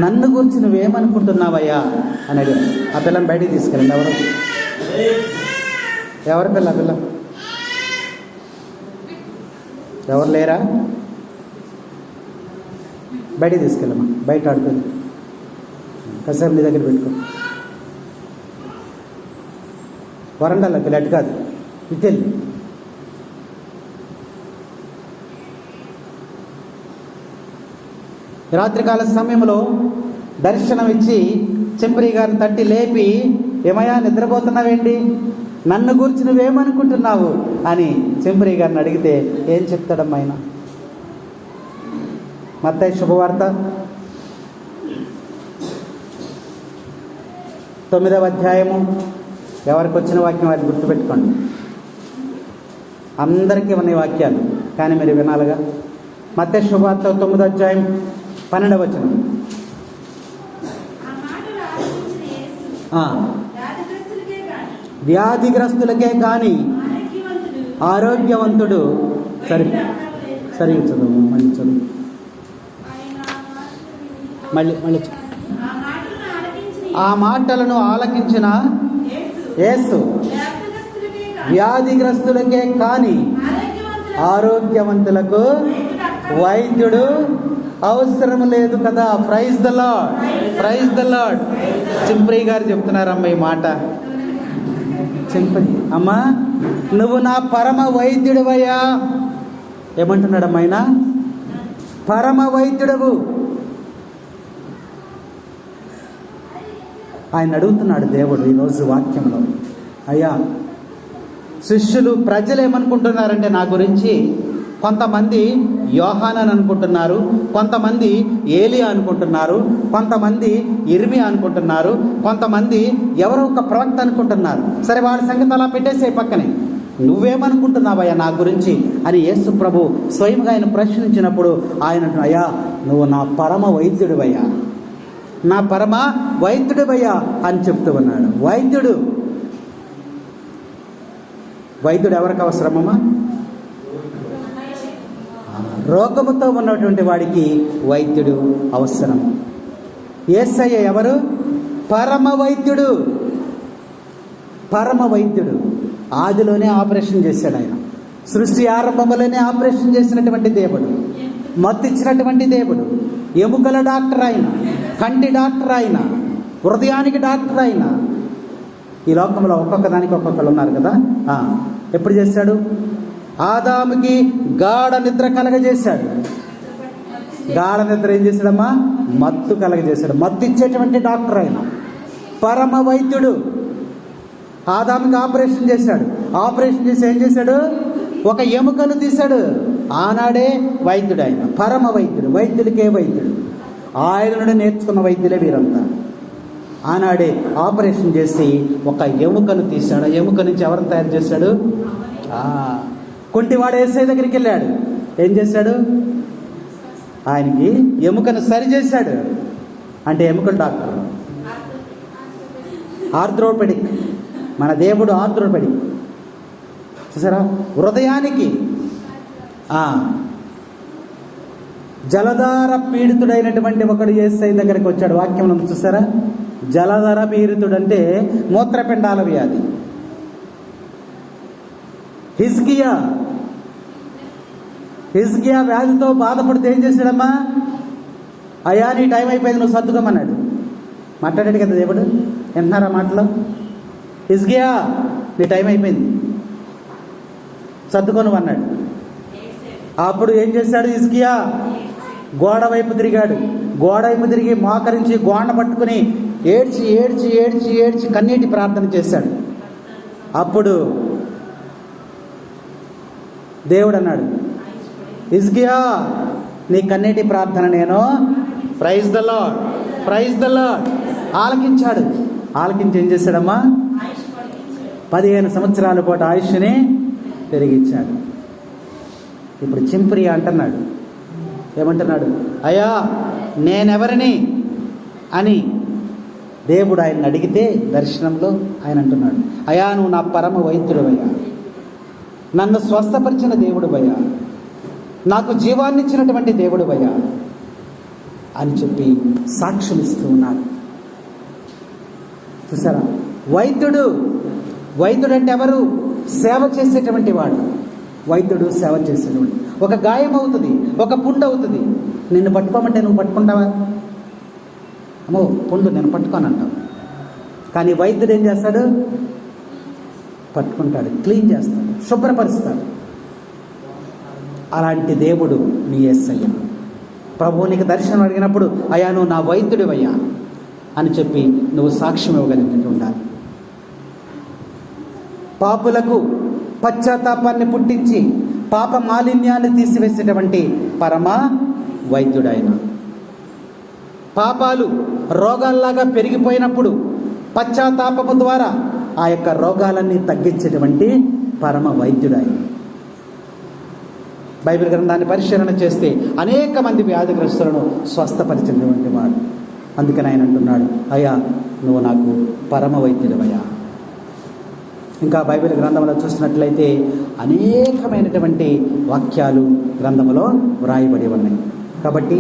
నన్ను గురించి నువ్వేమనుకుంటున్నావయ్యా అని అడిగాడు. ఆ పిల్లని బయటికి తీసుకెళ్ళండి. ఎవరు పిల్ల? ఎవరు లేరా? బయటికి తీసుకెళ్ళమ్మా, బయట ఆడుతుంది. కాసేపు నీ దగ్గర పెట్టుకో. వరండాలోకి అటు కాదు, ఇటు వెళ్ళి. రాత్రికాల సమయంలో దర్శనం ఇచ్చి చెంపరి గారిని తట్టి లేపి ఏమయ్యా నిద్రపోతున్నావేంటి, నన్ను గురించి నువ్వేమనుకుంటున్నావు అని చింపురి గారిని అడిగితే ఏం చెప్తాడమ్మా ఆయన? మత్తయి శుభవార్త 9వ అధ్యాయము. ఎవరికి వచ్చిన వాక్యం వారికి గుర్తుపెట్టుకోండి. అందరికీ ఉన్నాయి వాక్యాలు, కానీ మీరు వినాలిగా. మత్తయి శుభవార్త 9వ అధ్యాయం 12వ వచనం. వ్యాధిగ్రస్తులకే కానీ ఆరోగ్యవంతుడు సరిగ్గా చదువు, మళ్ళీ చదువు, మళ్ళీ ఆ మాటలను ఆలకించిన యేసు వ్యాధిగ్రస్తులకే కానీ ఆరోగ్యవంతులకు వైద్యుడు అవసరం లేదు కదా. Praise the Lord, praise the Lord. చింప్రి గారు చెప్తున్నారమ్మ ఈ మాట. చింప్రి అమ్మా, నువ్వు నా పరమ వైద్యుడివయ్యా. ఏమంటున్నాడమ్మా ఆయన? పరమ వైద్యుడవు. ఆయన అడుగుతున్నాడు దేవుడు ఈరోజు వాక్యంలో, అయ్యా శిష్యులు ప్రజలు ఏమనుకుంటున్నారంటే నా గురించి, కొంతమంది యోహానని అనుకుంటున్నారు, కొంతమంది ఏలియా అనుకుంటున్నారు, కొంతమంది ఇర్మియా అనుకుంటున్నారు, కొంతమంది ఎవరో ఒక ప్రవక్త అనుకుంటున్నారు. సరే, వాళ్ళ సంగతి అలా పెట్టేసే పక్కనే, నువ్వేమనుకుంటున్నావయ్యా నా గురించి అని యేసు ప్రభు స్వయంగా ఆయన ప్రశ్నించినప్పుడు ఆయన, అయ్యా నువ్వు నా పరమ వైద్యుడివయ్యా, నా పరమ వైద్యుడివయ్యా అని చెప్తూ ఉన్నాడు. వైద్యుడు ఎవరికి అవసరమమ్మా? రోగముతో ఉన్నటువంటి వాడికి వైద్యుడు అవసరం. యేసయ్య ఎవరు? పరమ వైద్యుడు. పరమ వైద్యుడు. ఆదిలోనే ఆపరేషన్ చేశాడు ఆయన. సృష్టి ఆరంభంలోనే ఆపరేషన్ చేసినటువంటి దేవుడు, మత్తిచ్చినటువంటి దేవుడు, ఎముకల డాక్టర్ ఆయన, కంటి డాక్టర్ ఆయన, హృదయానికి డాక్టర్ ఆయన. ఈ లోకంలో ఒక్కొక్క దానికి ఒక్కొక్కరు ఉన్నారు కదా. ఎప్పుడు చేశాడు? ఆదాముకి గాఢ నిద్ర కలగజేశాడు. గాఢ నిద్ర ఏం చేశాడమ్మా? మత్తు కలగజేశాడు. మత్తు ఇచ్చేటువంటి డాక్టర్ ఆయన, పరమ వైద్యుడు. ఆదాముకి ఆపరేషన్ చేశాడు. ఆపరేషన్ చేసి ఏం చేశాడు? ఒక ఎముకను తీశాడు. ఆనాడే వైద్యుడు ఆయన, పరమ వైద్యుడు. వైద్యుడికే వైద్యుడు. ఆయన నుండి నేర్చుకున్న వైద్యులే వీరంతా. ఆనాడే ఆపరేషన్ చేసి ఒక ఎముకను తీశాడు. ఆ ఎముక నుంచి ఎవరిని తయారు చేశాడు? కుంటివాడు యేసయ్య దగ్గరికి వెళ్ళాడు. ఏం చేశాడు? ఆయనకి ఎముకను సరి చేశాడు. అంటే ఎముకల డాక్టర్, ఆర్థ్రోపెడిక్. మన దేవుడు ఆర్థ్రోపెడిక్. చూసారా? హృదయానికి జలధార పీడితుడైనటువంటి ఒకడు యేసయ్య దగ్గరికి వచ్చాడు. వాక్యం చూసారా? జలధార పీడితుడు అంటే మూత్రపిండాల వ్యాధి. హిజ్కియా వ్యాధితో బాధపడితే ఏం చేశాడమ్మా? అయ్యా నీ టైం అయిపోయింది, నువ్వు సర్దుకోమన్నాడు. మాట్లాడాడు కదా దేవుడు. వింటున్నారా మాటలో? హిజ్కియా నీ టైం అయిపోయింది, సర్దుకోను అన్నాడు. అప్పుడు ఏం చేశాడు హిజ్కియా? గోడ వైపు తిరిగాడు. గోడ వైపు తిరిగి మోకరించి గోడ పట్టుకుని ఏడ్చి ఏడ్చి ఏడ్చి ఏడ్చి కన్నీటి ప్రార్థన చేశాడు. అప్పుడు దేవుడు అన్నాడు, హిజ్కియా నీ కన్నీటి ప్రార్థన నేను praise the Lord, praise the Lord ఆలకించాడు. ఆలకించి ఏం చేశాడమ్మా? 15 సంవత్సరాల పాటు ఆయుష్ని తిరిగిచ్చాడు. ఇప్పుడు చింప్రి అంటున్నాడు. ఏమంటున్నాడు? అయ్యా నేనెవరిని అని దేవుడు ఆయన అడిగితే దర్శనంలో ఆయన అంటున్నాడు, అయ్యా నువ్వు నా పరమ వైద్యుడవయ్యా, నన్ను స్వస్థపరిచిన దేవుడువయ్యా, నాకు జీవాన్ని ఇచ్చినటువంటి దేవుడువయ్యా అని చెప్పి సాక్ష్యం ఇస్తూ ఉన్నాడు. చూసారా? వైద్యుడు అంటే ఎవరు? సేవ చేసేటువంటి వాడు. వైద్యుడు సేవ చేసేటువంటి. ఒక గాయం అవుతుంది, ఒక పుండు అవుతుంది, నిన్ను పట్టుకోమంటే నువ్వు పట్టుకుంటావా? అమ్మో పుండు నేను పట్టుకోనంటావు. కానీ వైద్యుడు ఏం చేస్తాడు? పట్టుకుంటాడు, క్లీన్ చేస్తాడు, శుభ్రపరుస్తాడు. అలాంటి దేవుడు నీ యేసయ్య. ప్రభువు నీకు దర్శనం అడిగినప్పుడు అయ్యా నువ్వు నా వైద్యుడివయ్యా అని చెప్పి నువ్వు సాక్ష్యం ఇవ్వగలిగినట్టు ఉండాలి. పాపులకు పశ్చాత్తాపాన్ని పుట్టించి పాప మాలిన్యాన్ని తీసివేసేటువంటి పరమ వైద్యుడైన. పాపాలు రోగాల్లాగా పెరిగిపోయినప్పుడు పశ్చాత్తాపము ద్వారా ఆ యొక్క రోగాలన్నీ తగ్గించేటువంటి పరమ వైద్యుడైన. బైబిల్ గ్రంథాన్ని పరిశీలన చేస్తే అనేక మంది వ్యాధిగ్రస్తులను స్వస్థపరిచినటువంటి వాడు. అందుకని ఆయన అంటున్నాడు, అయ్యా నువ్వు నాకు పరమ వైద్యుడవయ్యా. ఇంకా బైబిల్ గ్రంథంలో చూసినట్లయితే అనేకమైనటువంటి వాక్యాలు గ్రంథంలో వ్రాయబడి ఉన్నాయి. కాబట్టి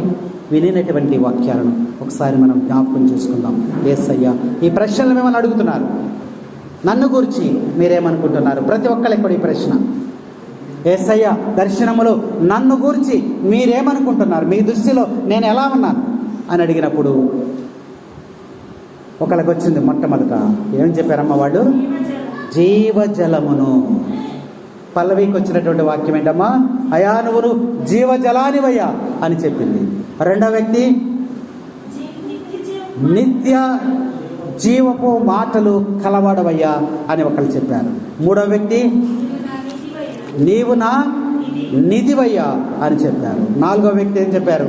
వినినటువంటి వాక్యాలను ఒకసారి మనం జ్ఞాపకం చేసుకుందాం. యేసయ్య ఈ ప్రశ్నలు మిమ్మల్ని అడుగుతున్నారు, నన్ను గురించి మీరేమనుకుంటున్నారు? ప్రతి ఒక్కరికి కూడా ఈ ప్రశ్న. యేసయ్య దర్శనములో నన్ను గురించి మీరేమనుకుంటున్నారు? మీ దృష్టిలో నేను ఎలా ఉన్నాను అని అడిగినప్పుడు ఒకళ్ళకి వచ్చింది మొట్టమొదట. ఏం చెప్పారమ్మ వాళ్ళు? జీవజలమును. పల్లవికి వచ్చినటువంటి వాక్యం ఏంటమ్మా? అయా నువ్వు జీవజలానివయ్యా అని చెప్పింది. రెండో వ్యక్తి నిత్య జీవపు మాటలు కలవాడవయ్యా అని ఒకళ్ళు చెప్పారు. మూడో వ్యక్తి నీవు నా నిధివయ్యా అని చెప్పారు. నాలుగో వ్యక్తి ఏం చెప్పారు?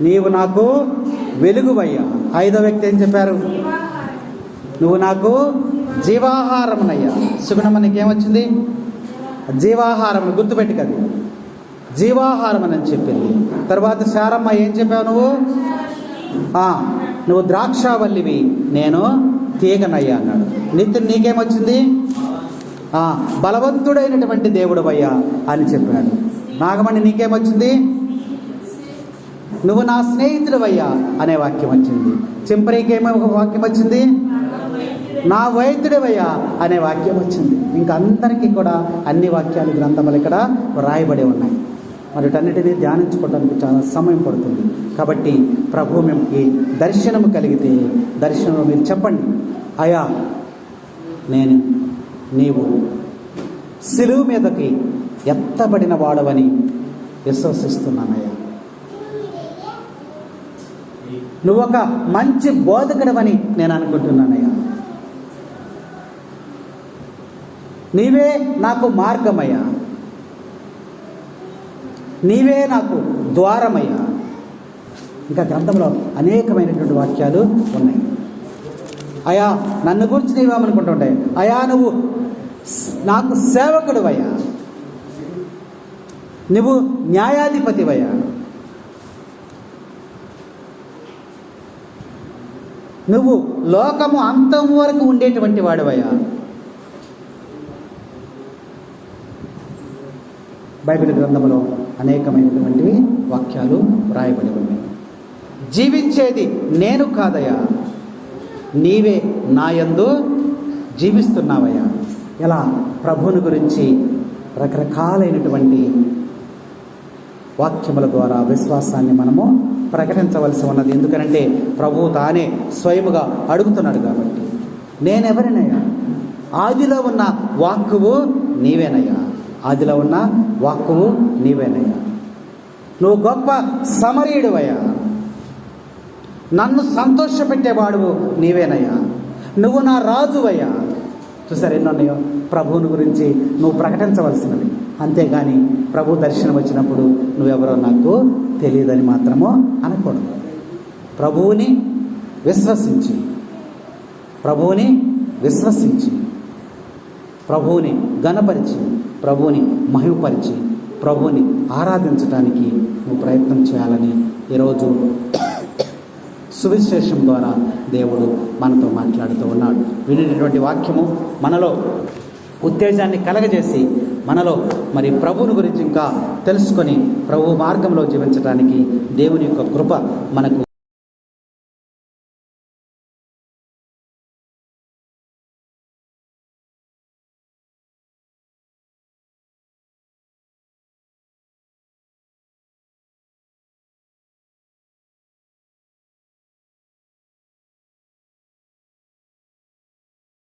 నీవు నాకు వెలుగువయ్యా. ఐదో వ్యక్తి ఏం చెప్పారు? నువ్వు నాకు జీవాహారమునయ్యా. సుగుణమ్మ నీకేమొచ్చింది? జీవాహారం. గుర్తుపెట్టి కదా, జీవాహారం అని చెప్పింది. తర్వాత శారమ్మ ఏం చెప్పావు? నువ్వు ద్రాక్షావల్లివి, నేను తీగనయ్యా అన్నాడు. నిత్యుడు నీకేమొచ్చింది? బలవంతుడైనటువంటి దేవుడవయ్యా అని చెప్పాడు. నాగమణి నీకేమొచ్చింది? నువ్వు నా స్నేహితుడవయ్యా అనే వాక్యం వచ్చింది. చింపరీకేమో ఒక వాక్యం వచ్చింది, నా వైద్యుడవయ్యా అనే వాక్యం వచ్చింది. ఇంకా అందరికీ కూడా అన్ని వాక్యాలు గ్రంథములు ఇక్కడ రాయబడి ఉన్నాయి. మరి వీటన్నిటినీ ధ్యానించుకోవడానికి చాలా సమయం పడుతుంది. కాబట్టి ప్రభు మీకు దర్శనము కలిగితే దర్శనంలో మీరు చెప్పండి, అయా నీవు సిలువ మీదకి ఎత్తబడిన వాడవని విశ్వసిస్తున్నానయ్యా. నువ్వు ఒక మంచి బోధకుడవని నేను అనుకుంటున్నానయ్యా. నీవే నాకు మార్గమయ్యా, నీవే నాకు ద్వారమయ్యా. ఇంకా గ్రంథంలో అనేకమైనటువంటి వాక్యాలు ఉన్నాయి. అయా నన్ను గురించి నీవేమనుకుంటుంటే, అయా నువ్వు నాకు సేవకుడివయ్యా, నువ్వు న్యాయాధిపతివయ్యా, నువ్వు లోకము అంతం వరకు ఉండేటువంటి వాడివయ్యా. బైబిల్ గ్రంథంలో అనేకమైనటువంటివి వాక్యాలు వ్రాయబడి ఉన్నాయి. జీవించేది నేను కాదయ్యా, నీవే నాయందు జీవిస్తున్నావయ్యా. ఇలా ప్రభువుని గురించి రకరకాలైనటువంటి వాక్యముల ద్వారా విశ్వాసాన్ని మనము ప్రకటించవలసి ఉన్నది. ఎందుకనంటే ప్రభువు తానే స్వయముగా అడుగుతున్నాడు కాబట్టి. నేనెవరినయ్యా? ఆదిలో ఉన్న వాక్కువు నీవేనయ్యా, ఆదిలో ఉన్న వాక్కువు నీవేనయ్యా. నువ్వు గొప్ప సమరీయుడివయ్యా, నన్ను సంతోషపెట్టేవాడువు నీవేనయ్యా, నువ్వు నా రాజువయ్యా. చూసారు ఎన్నున్నాయో ప్రభువుని గురించి నువ్వు ప్రకటించవలసినవి. అంతేగాని ప్రభు దర్శనం వచ్చినప్పుడు నువ్వెవరో నాకు తెలియదని మాత్రమో అనకూడదు. ప్రభువుని విశ్వసించి ప్రభువుని ఘనపరిచి ప్రభువుని మహిమపరిచి ప్రభువుని ఆరాధించడానికి నువ్వు ప్రయత్నం చేయాలని ఈరోజు సువిశేషం ద్వారా దేవుడు మనతో మాట్లాడుతూ ఉన్నాడు. వినేటటువంటి వాక్యము మనలో ఉత్తేజాన్ని కలగజేసి మనలో మరి ప్రభువుని గురించి ఇంకా తెలుసుకొని ప్రభు మార్గంలో జీవించడానికి దేవుని యొక్క కృప మనకు